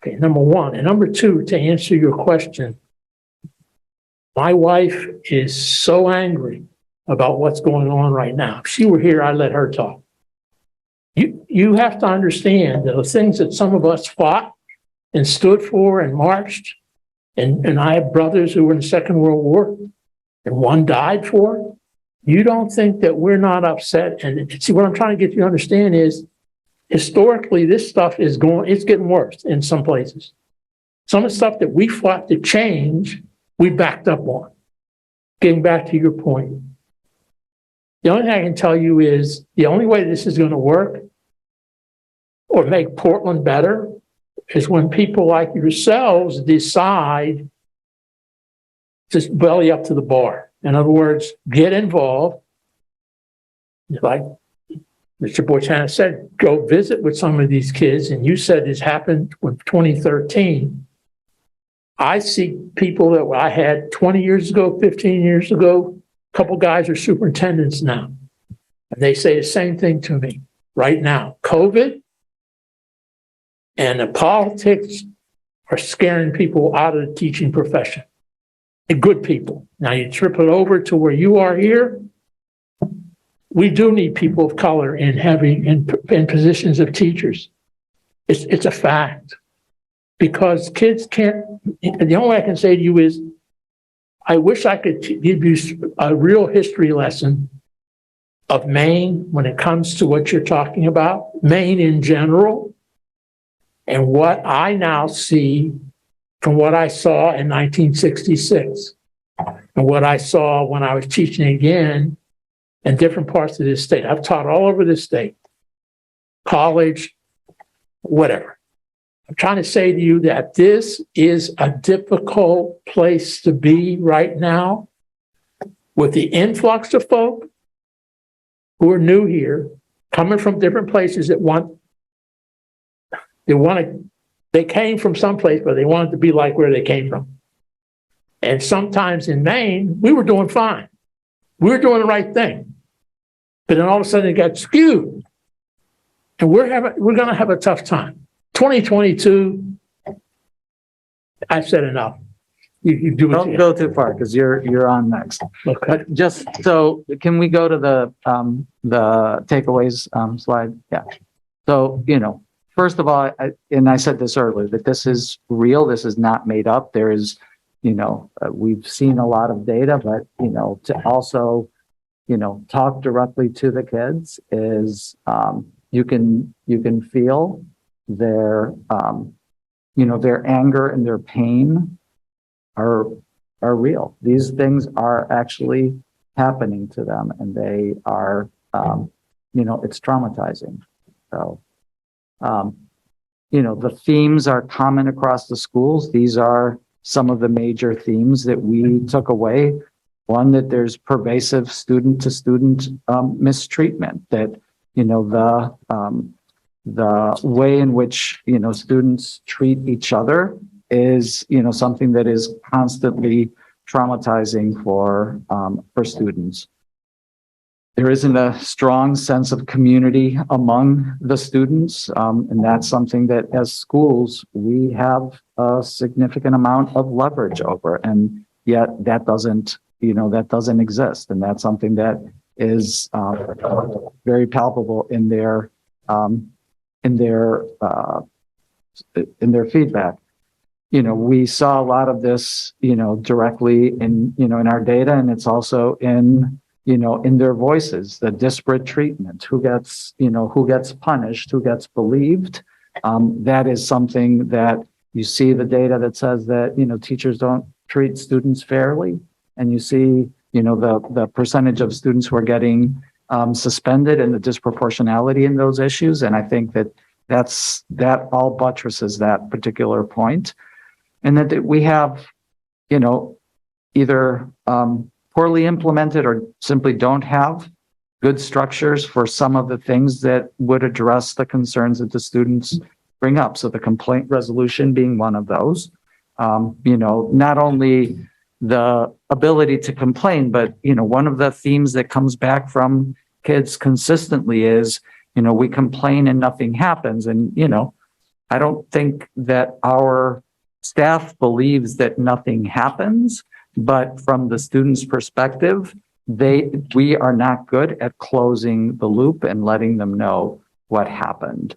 Speaker 12: Okay, number one. And number two, to answer your question, my wife is so angry about what's going on right now. If she were here, I'd let her talk. You have to understand that the things that some of us fought and stood for and marched, and I have brothers who were in the Second World War, and one died for it. You don't think that we're not upset? And see, what I'm trying to get you to understand is, historically, this stuff it's getting worse in some places. Some of the stuff that we fought to change, we backed up on. Getting back to your point. The only thing I can tell you is the only way this is going to work or make Portland better is when people like yourselves decide to belly up to the bar. In other words, get involved. Like Mr. Boitana said, go visit with some of these kids. And you said this happened in 2013. I see people that I had 20 years ago, 15 years ago. A couple guys are superintendents now. And they say the same thing to me right now. COVID and the politics are scaring people out of the teaching profession. And good people. Now you trip it over to where you are here. We do need people of color in positions of teachers. It's a fact. Because kids can't, the only way I can say to you is, I wish I could give you a real history lesson of Maine when it comes to what you're talking about, Maine in general, and what I now see from what I saw in 1966 and what I saw when I was teaching again in different parts of this state. I've taught all over this state, college, whatever. I'm trying to say to you that this is a difficult place to be right now with the influx of folk who are new here, coming from different places they came from someplace, but they wanted to be like where they came from. And sometimes in Maine, we were doing fine. We were doing the right thing. But then all of a sudden it got skewed. And we're going to have a tough time. 2022, I said enough. You do
Speaker 2: Don't
Speaker 12: it.
Speaker 2: go too far because you're on next.
Speaker 12: Okay.
Speaker 2: But just so, can we go to the takeaways slide? Yeah. So, first of all, I said this earlier, that this is real. This is not made up. There is, we've seen a lot of data, but, to also, talk directly to the kids is, you can feel their, their anger and their pain are real. These things are actually happening to them, and they are, it's traumatizing. So, the themes are common across the schools. These are some of the major themes that we took away. One, that there's pervasive student to student mistreatment, that, the way in which, students treat each other is, something that is constantly traumatizing for students. There isn't a strong sense of community among the students, and that's something that as schools, we have a significant amount of leverage over, and yet that doesn't exist. And that's something that is very palpable in their feedback. We saw a lot of this, directly in our data, and it's also in their voices, the disparate treatment, who gets punished, who gets believed. That is something that you see the data that says that, teachers don't treat students fairly. And you see, the percentage of students who are getting suspended and the disproportionality in those issues. And I think that all buttresses that particular point. And that we have, either poorly implemented or simply don't have good structures for some of the things that would address the concerns that the students bring up. So the complaint resolution being one of those. Not only the ability to complain, but, one of the themes that comes back from kids consistently is, we complain and nothing happens. And, I don't think that our staff believes that nothing happens, but from the student's perspective, we are not good at closing the loop and letting them know what happened.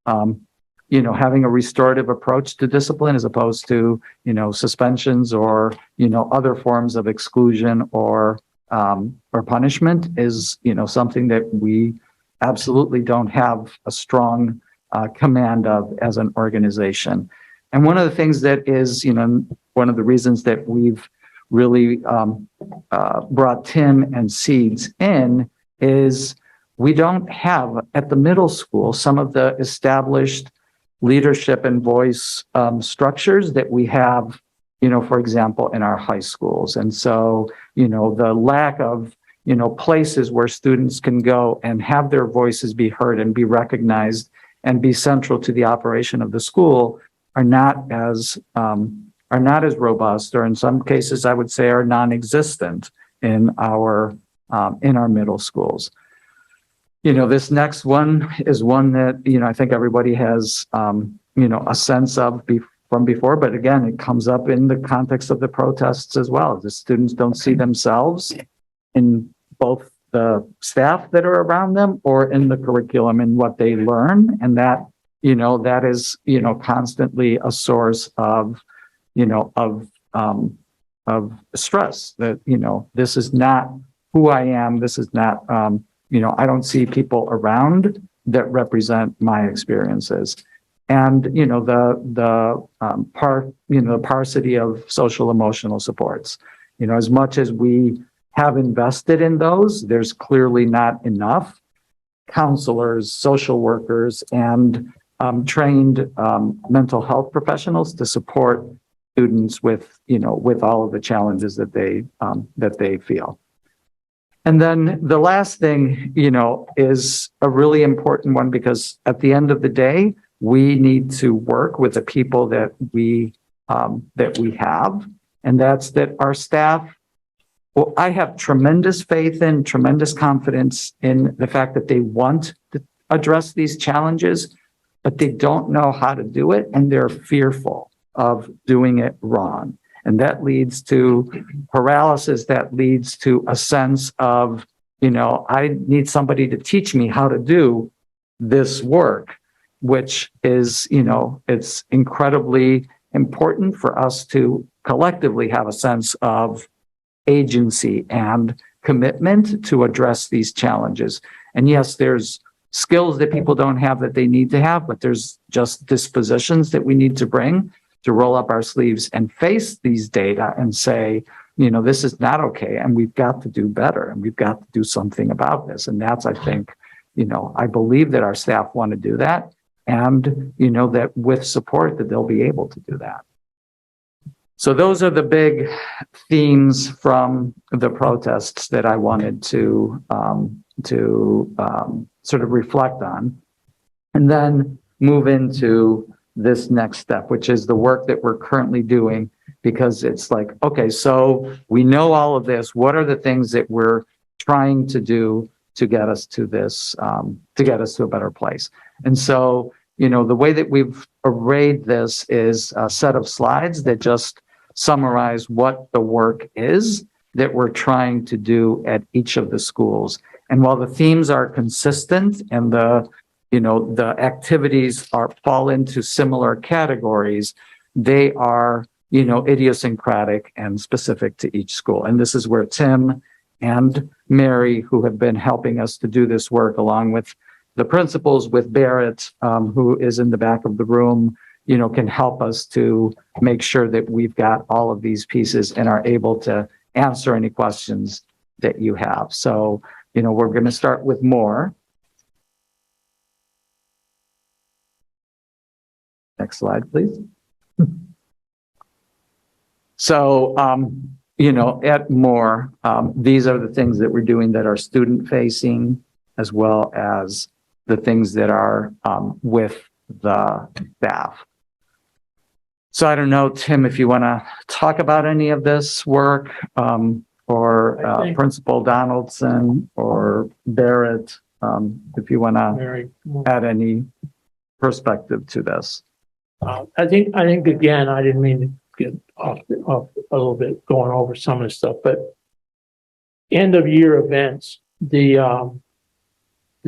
Speaker 2: Having a restorative approach to discipline as opposed to, suspensions or, other forms of exclusion or punishment is, something that we absolutely don't have a strong command of as an organization. And one of the things that is, one of the reasons that we've really brought Tim and Seeds in is we don't have at the middle school some of the established leadership and voice structures that we have, for example, in our high schools. And so, the lack of, places where students can go and have their voices be heard and be recognized and be central to the operation of the school are not as robust, or in some cases, I would say, are non-existent in our middle schools. This next one is one that, I think everybody has, a sense of from before, but again, it comes up in the context of the protests as well. The students don't see themselves in both the staff that are around them or in the curriculum and what they learn. And that, that is, constantly a source of stress that, this is not who I am. This is not, I don't see people around that represent my experiences. And, the sparsity of social emotional supports, as much as we have invested in those, there's clearly not enough counselors, social workers, and trained mental health professionals to support students with, with all of the challenges that they feel. And then the last thing, is a really important one, because at the end of the day, we need to work with the people that we have, and that's that our staff. Well, I have tremendous faith and tremendous confidence in the fact that they want to address these challenges, but they don't know how to do it, and they're fearful. of doing it wrong. And that leads to paralysis, that leads to a sense of, I need somebody to teach me how to do this work, which is, it's incredibly important for us to collectively have a sense of agency and commitment to address these challenges. And yes, there's skills that people don't have that they need to have, but there's just dispositions that we need to bring to roll up our sleeves and face these data and say, this is not okay. And we've got to do better and we've got to do something about this. And that's, I think, I believe that our staff want to do that. And, that with support that they'll be able to do that. So those are the big themes from the protests that I wanted to sort of reflect on, and then move into this next step, which is the work that we're currently doing, because it's like, okay, so we know all of this. What are the things that we're trying to do to get us to this, to get us to a better place? And so, the way that we've arrayed this is a set of slides that just summarize what the work is that we're trying to do at each of the schools. And while the themes are consistent and the activities fall into similar categories, they are, idiosyncratic and specific to each school. And this is where Tim and Mary, who have been helping us to do this work, along with the principals, with Barrett, who is in the back of the room, can help us to make sure that we've got all of these pieces and are able to answer any questions that you have. So, we're going to start with more. Next slide, please. So, at more, these are the things that we're doing that are student facing, as well as the things that are with the staff. So I don't know, Tim, if you want to talk about any of this work, or Principal Donaldson or Barrett, if you want to add any perspective to this.
Speaker 12: I think again, I didn't mean to get off a little bit going over some of the stuff, but end of year events, the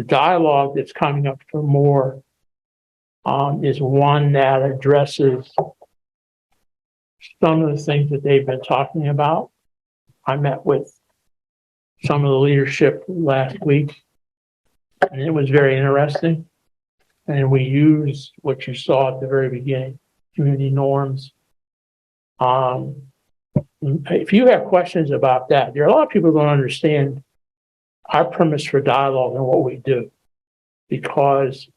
Speaker 12: dialogue that's coming up for more is one that addresses some of the things that they've been talking about. I met with some of the leadership last week, and it was very interesting. And we used what you saw at the very beginning, community norms. If you have questions about that, there are a lot of people who don't understand our premise for dialogue and what we do, because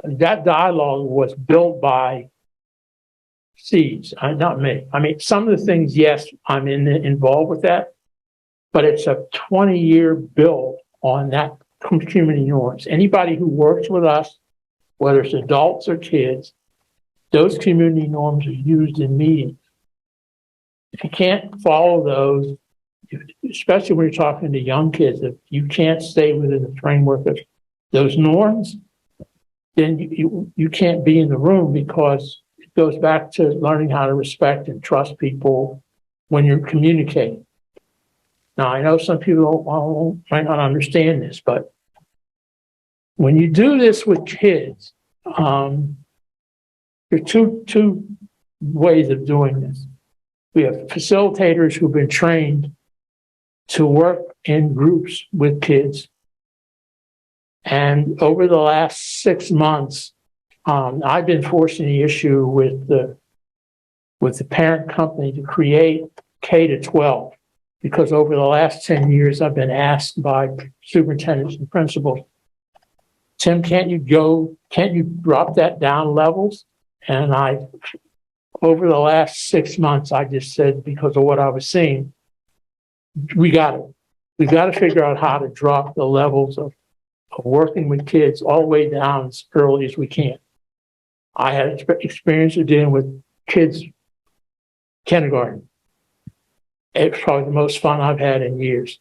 Speaker 12: that dialogue was built by Seeds, not me. I mean, some of the things, yes, I'm involved with that, but it's a 20-year build on that community norms. Anybody who works with us, whether it's adults or kids, those community norms are used in meetings. If you can't follow those, especially when you're talking to young kids, if you can't stay within the framework of those norms, then you can't be in the room, because it goes back to learning how to respect and trust people when you're communicating. Now, I know some people might not understand this, but when you do this with kids, there are two ways of doing this. We have facilitators who've been trained to work in groups with kids. And over the last 6 months, I've been forcing the issue with the parent company to create K-12, because over the last 10 years, I've been asked by superintendents and principals, Tim, can't you drop that down levels? And over the last 6 months, I just said, because of what I was seeing, we got to figure out how to drop the levels of working with kids all the way down as early as we can. I had experience of dealing with kids kindergarten. It's probably the most fun I've had in years.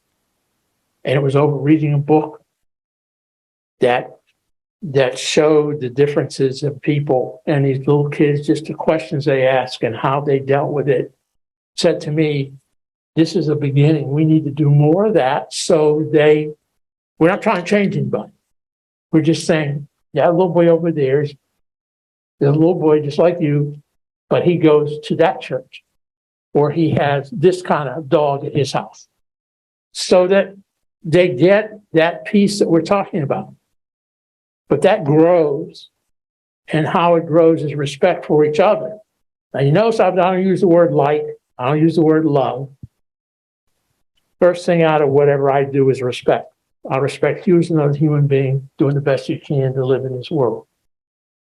Speaker 12: And it was over reading a book that that showed the differences in people and these little kids, just the questions they ask and how they dealt with it, said to me, this is a beginning. We need to do more of that. So we're not trying to change anybody. We're just saying, yeah, a little boy over there's a little boy just like you, but he goes to that church, or he has this kind of dog at his house, so that they get that piece that we're talking about. But that grows, and how it grows is respect for each other. Now, you notice I don't use the word like, I don't use the word love. First thing out of whatever I do is respect. I respect you as another human being doing the best you can to live in this world.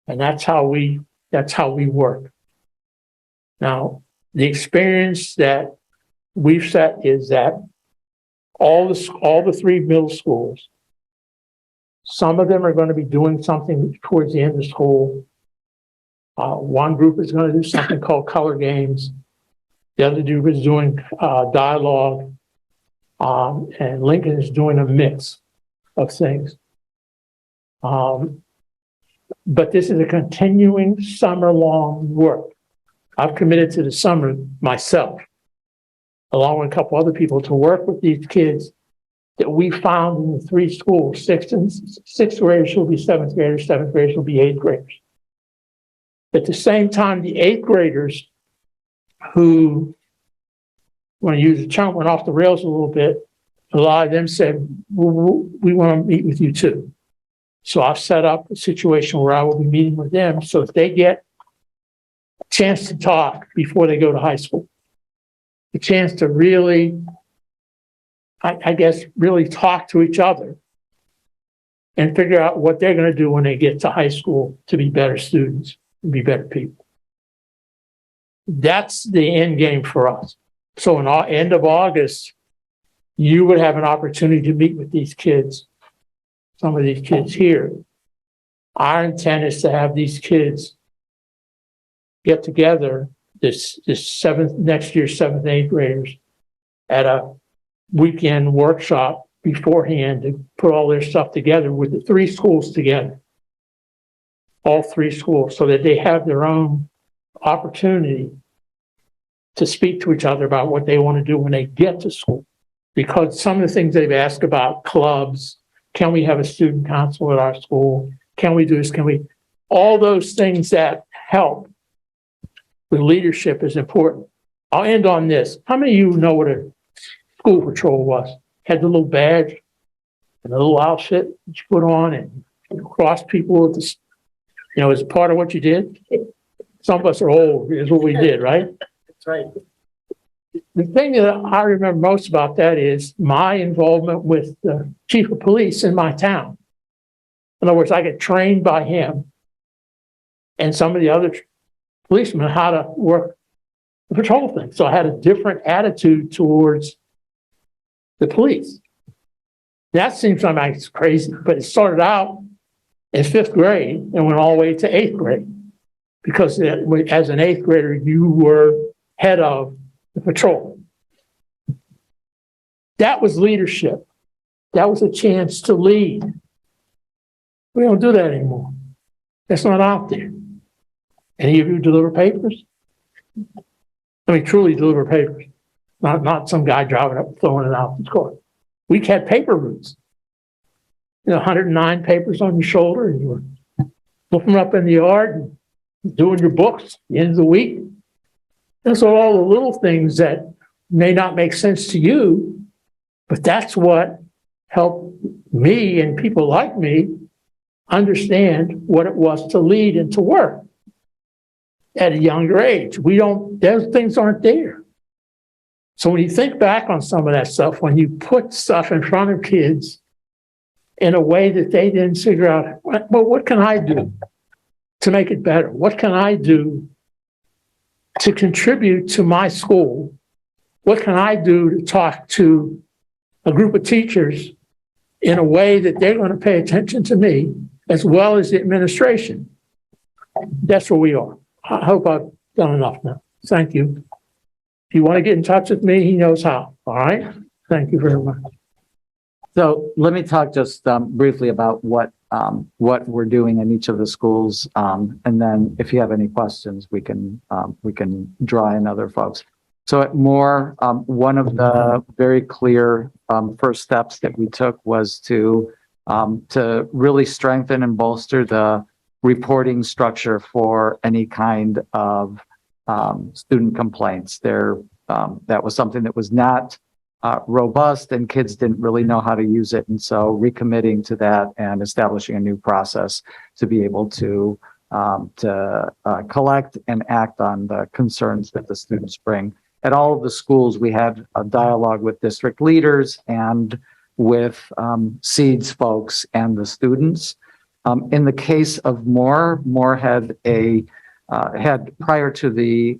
Speaker 12: And that's how we work. Now, the experience that we've set is that all the three middle schools, some of them are going to be doing something towards the end of school. One group is going to do something called color games. The other group is doing dialogue. And Lincoln is doing a mix of things. But this is a continuing summer-long work. I've committed to the summer myself, along with a couple other people, to work with these kids that we found in the three schools. Sixth graders will be seventh graders will be eighth graders. At the same time, the eighth graders who, when I use the term, went off the rails a little bit, a lot of them said, well, we want to meet with you too. So I've set up a situation where I will be meeting with them, so if they get a chance to talk before they go to high school, a chance to really, I guess, really talk to each other and figure out what they're going to do when they get to high school to be better students and be better people. That's the end game for us. So in the end of August, you would have an opportunity to meet with these kids, some of these kids here. Our intent is to have these kids get together this next year's seventh and eighth graders at a weekend workshop beforehand to put all their stuff together with the three schools together, all three schools, so that they have their own opportunity to speak to each other about what they want to do when they get to school. Because some of the things they've asked about, clubs, can we have a student council at our school? Can we do this? All those things that help with leadership is important. I'll end on this. How many of you know what a school patrol was? Had the little badge and the little outfit that you put on and cross people with this, as part of what you did? Some of us are old, is what we did, right? That's right. The thing that I remember most about that is my involvement with the chief of police in my town. In other words, I get trained by him and some of the other policemen how to work the patrol thing. So I had a different attitude towards the police. That seems like crazy, but it started out in fifth grade and went all the way to eighth grade. Because as an eighth grader, you were head of the patrol. That was leadership. That was a chance to lead. We don't do that anymore. That's not out there. Any of you deliver papers? I mean, truly deliver papers. Not some guy driving up, throwing it out the car. We had paper routes. 109 papers on your shoulder, and you were looking up in the yard and doing your books at the end of the week. And so all the little things that may not make sense to you, but that's what helped me and people like me understand what it was to lead and to work at a younger age. Those things aren't there. So when you think back on some of that stuff, when you put stuff in front of kids in a way that they didn't figure out, well, what can I do to make it better? What can I do to contribute to my school? What can I do to talk to a group of teachers in a way that they're going to pay attention to me as well as the administration? That's where we are. I hope I've done enough now. Thank you. If you want to get in touch with me, he knows how. All right. Thank you very much.
Speaker 2: So let me talk just briefly about what what we're doing in each of the schools. And then if you have any questions, we can draw in other folks. So at Moore, one of the very clear first steps that we took was to really strengthen and bolster the reporting structure for any kind of student complaints. That was something that was not robust, and kids didn't really know how to use it. And so recommitting to that and establishing a new process to be able to collect and act on the concerns that the students bring. At all of the schools, we had a dialogue with district leaders and with SEEDS folks and the students. In the case of Moore had prior to the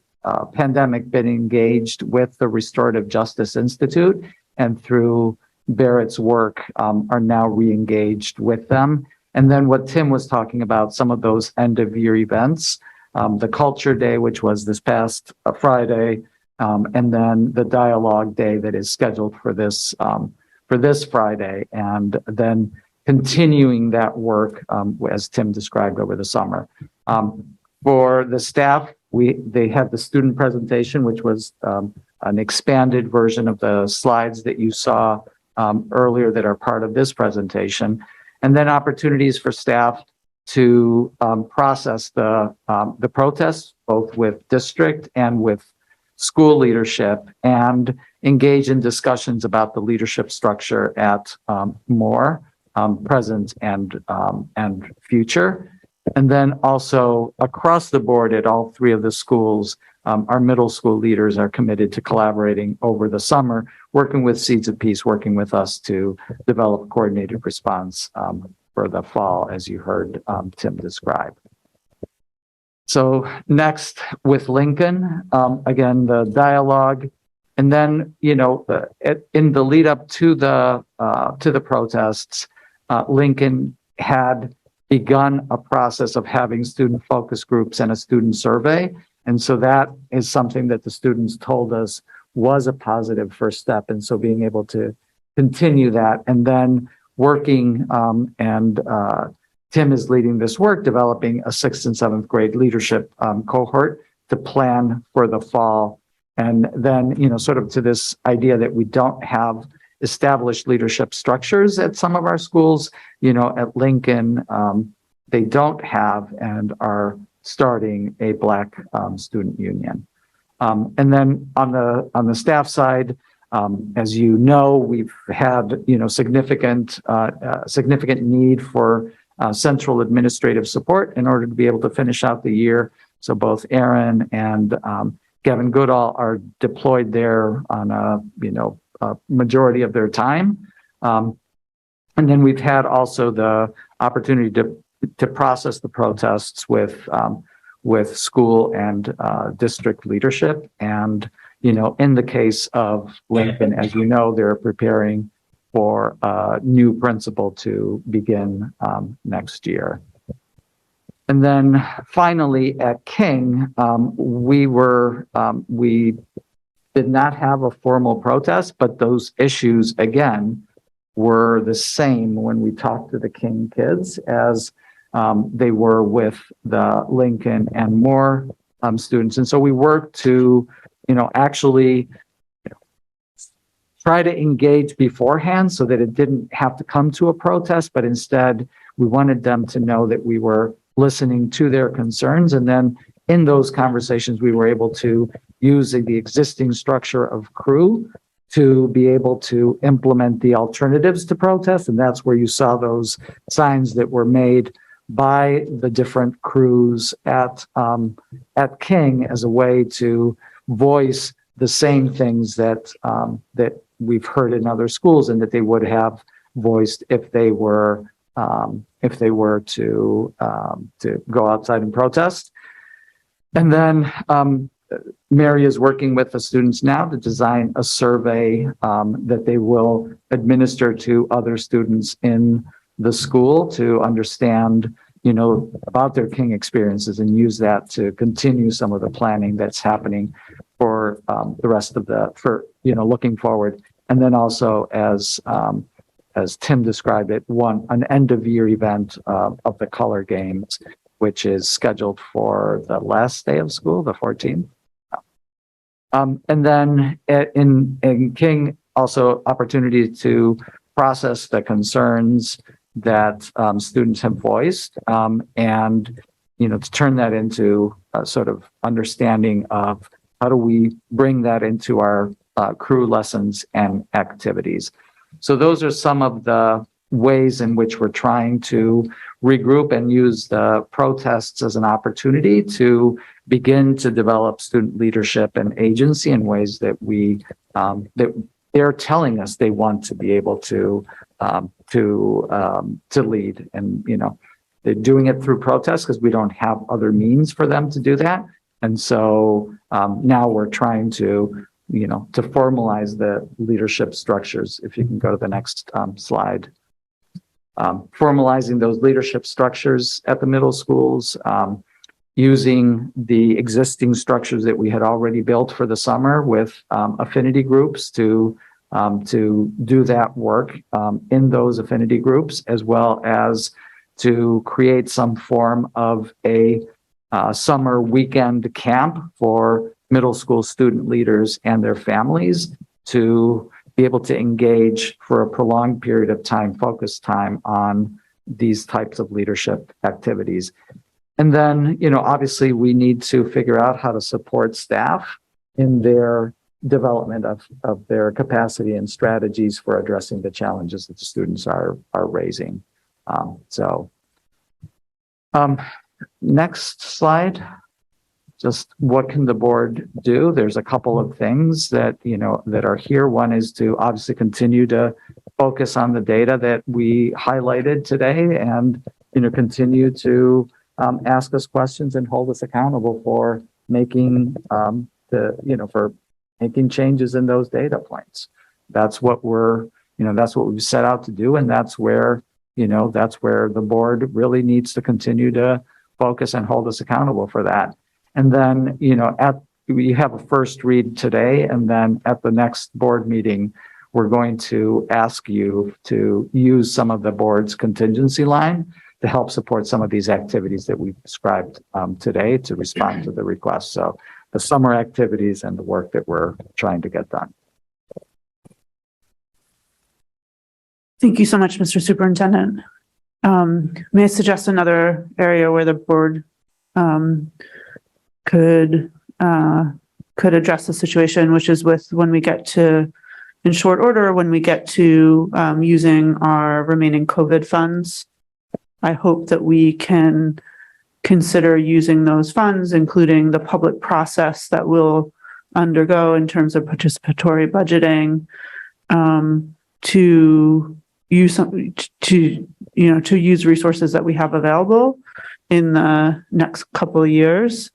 Speaker 2: pandemic been engaged with the Restorative Justice Institute, and through Barrett's work are now re-engaged with them. And then what Tim was talking about, some of those end of year events, the Culture Day, which was this past Friday, and then the Dialogue Day that is scheduled for this Friday, and then continuing that work as Tim described over the summer. For the staff, they had the student presentation, which was an expanded version of the slides that you saw earlier that are part of this presentation, and then opportunities for staff to process the protests, both with district and with school leadership, and engage in discussions about the leadership structure at Moore, present and future. And then also across the board at all three of the schools, our middle school leaders are committed to collaborating over the summer, working with Seeds of Peace, working with us to develop a coordinated response for the fall, as you heard Tim describe. So next with Lincoln, again, the dialogue. And then, in the lead up to the protests, Lincoln had begun a process of having student focus groups and a student survey. And so that is something that the students told us was a positive first step. And so being able to continue that, and then working, Tim is leading this work, developing a 6th and 7th grade leadership cohort to plan for the fall. And then, sort of to this idea that we don't have established leadership structures at some of our schools, at Lincoln, they don't have and are starting a Black student union. And then on the staff side, as you know, we've had, significant need for central administrative support in order to be able to finish out the year. So both Aaron and Gavin Goodall are deployed there on a majority of their time. And then we've had also the opportunity to process the protests with school and district leadership. And, in the case of Lincoln, as you know, they're preparing for a new principal to begin next year. And then finally at King, we did not have a formal protest, but those issues, again, were the same when we talked to the King kids as they were with the Lincoln and Moore students. And so we worked to, actually try to engage beforehand so that it didn't have to come to a protest, but instead we wanted them to know that we were listening to their concerns. And then in those conversations, we were able to use the existing structure of crew to be able to implement the alternatives to protest. And that's where you saw those signs that were made by the different crews at King as a way to voice the same things that we've heard in other schools and that they would have voiced if they were to go outside and protest. And then Mary is working with the students now to design a survey that they will administer to other students in the school to understand, about their King experiences and use that to continue some of the planning that's happening for the rest of looking forward. And then also as as Tim described it, an end of year event of the color games, which is scheduled for the last day of school, the 14th. And then in King, also opportunity to process the concerns that students have voiced, and to turn that into a sort of understanding of how do we bring that into our crew lessons and activities. So those are some of the ways in which we're trying to regroup and use the protests as an opportunity to begin to develop student leadership and agency in ways that that they're telling us they want to be able to lead. And they're doing it through protests because we don't have other means for them to do that. And so now we're trying to to formalize the leadership structures. If you can go to the next slide. Formalizing those leadership structures at the middle schools, using the existing structures that we had already built for the summer with affinity groups to do that work in those affinity groups, as well as to create some form of a summer weekend camp for middle school student leaders and their families to be able to engage for a prolonged period of time, focused time on these types of leadership activities. And then, obviously we need to figure out how to support staff in their development of their capacity and strategies for addressing the challenges that the students are raising. Next slide. Just what can the board do? There's a couple of things that, that are here. One is to obviously continue to focus on the data that we highlighted today and, continue to ask us questions and hold us accountable for making for making changes in those data points. That's what that's what we've set out to do. And that's where, that's where the board really needs to continue to focus and hold us accountable for that. And then, we have a first read today, and then at the next board meeting, we're going to ask you to use some of the board's contingency line to help support some of these activities that we've described today to respond to the request. So the summer activities and the work that we're trying to get done.
Speaker 1: Thank you so much, Mr. Superintendent. May I suggest another area where the board could address the situation, which is with when we get to, in short order, when we get to using our remaining COVID funds. I hope that we can consider using those funds, including the public process that we'll undergo in terms of participatory budgeting, to use resources that we have available in the next couple of years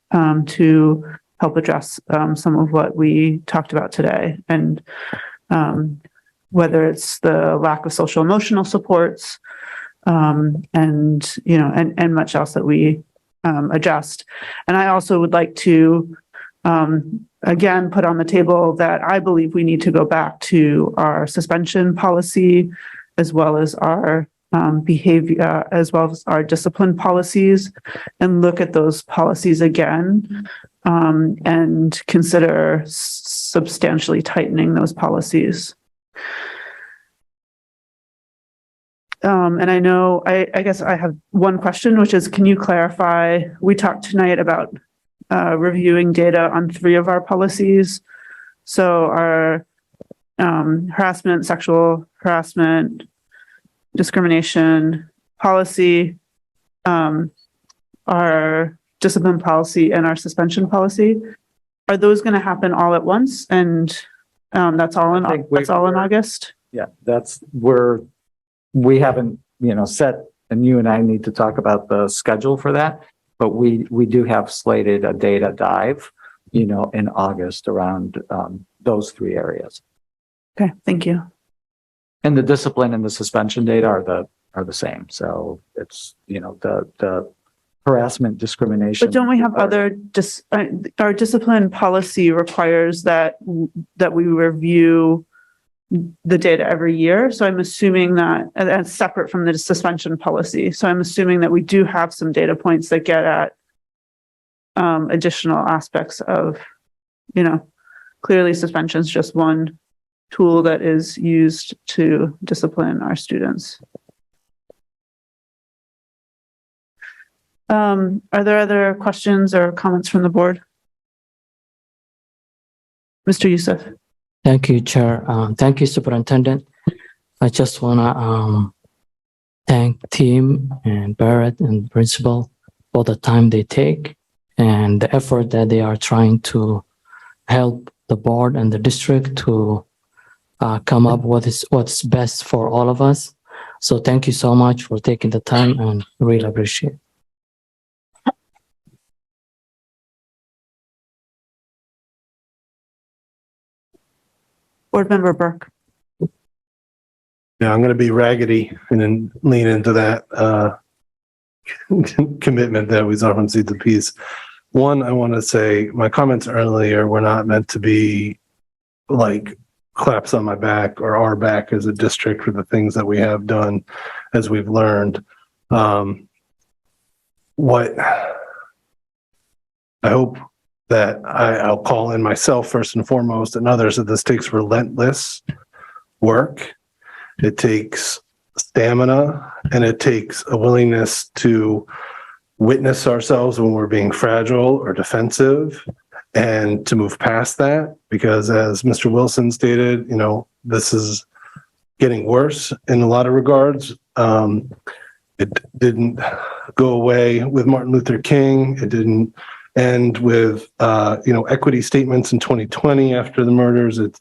Speaker 1: to help address some of what we talked about today. And whether it's the lack of social emotional supports and much else that we adjust. And I also would like to again put on the table that I believe we need to go back to our suspension policy, as well as our behavior, as well as our discipline policies, and look at those policies again and consider substantially tightening those policies. And I know, I guess I have one question, which is, can you clarify, we talked tonight about reviewing data on 3 of our policies. So our harassment, sexual harassment, discrimination policy, our discipline policy, and our suspension policy. Are those going to happen all at once? And that's all in August?
Speaker 2: Yeah, we haven't, set, and you and I need to talk about the schedule for that, but we do have slated a data dive, in August around those 3 areas.
Speaker 1: Okay, thank you.
Speaker 2: And the discipline and the suspension data are the same. So it's, the harassment, discrimination.
Speaker 1: But don't we have other, our discipline policy requires that we review the data every year. So I'm assuming that, and that's separate from the suspension policy. So I'm assuming that we do have some data points that get at additional aspects of, clearly suspension is just one tool that is used to discipline our students. Are there other questions or comments from the board? Mr. Youssef.
Speaker 3: Thank you, Chair. Thank you, Superintendent. I just want to thank team and Barrett and principal for the time they take and the effort that they are trying to help the board and the district to come up with what's best for all of us. So thank you so much for taking the time and really appreciate it.
Speaker 1: Board Member Burke.
Speaker 7: Yeah, I'm going to be raggedy and then lean into that commitment that we saw from Seeds of Peace. One, I want to say my comments earlier were not meant to be like claps on my back or our back as a district for the things that we have done as we've learned. What I hope that I'll call in myself first and foremost and others that this takes relentless work. It takes stamina and it takes a willingness to witness ourselves when we're being fragile or defensive and to move past that, because as Mr. Wilson stated, this is getting worse in a lot of regards. It didn't go away with Martin Luther King. It didn't end with, equity statements in 2020 after the murders. It's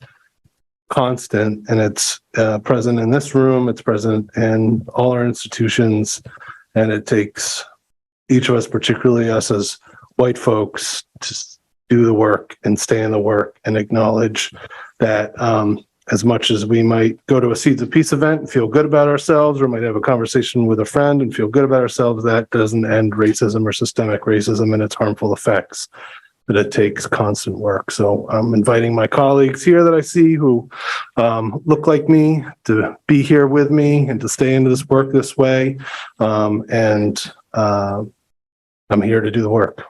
Speaker 7: constant and it's present in this room. It's present in all our institutions. And it takes each of us, particularly us as white folks, to do the work and stay in the work and acknowledge that as much as we might go to a Seeds of Peace event and feel good about ourselves, or might have a conversation with a friend and feel good about ourselves, that doesn't end racism or systemic racism and its harmful effects. But it takes constant work. So I'm inviting my colleagues here that I see who look like me to be here with me and to stay into this work this way. I'm here to do the work.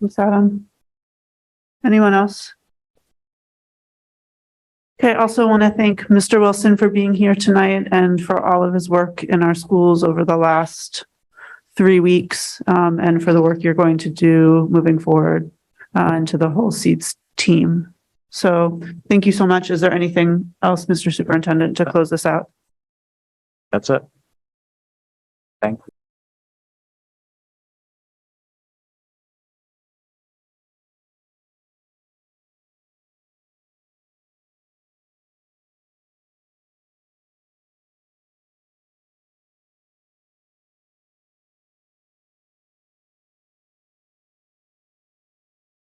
Speaker 1: Ms. Adam. Anyone else? Okay, I also want to thank Mr. Wilson for being here tonight and for all of his work in our schools over the last 3 weeks, and for the work you're going to do moving forward, and to the whole Seeds team. So thank you so much. Is there anything else, Mr. Superintendent, to close this out?
Speaker 2: That's it. Thank you.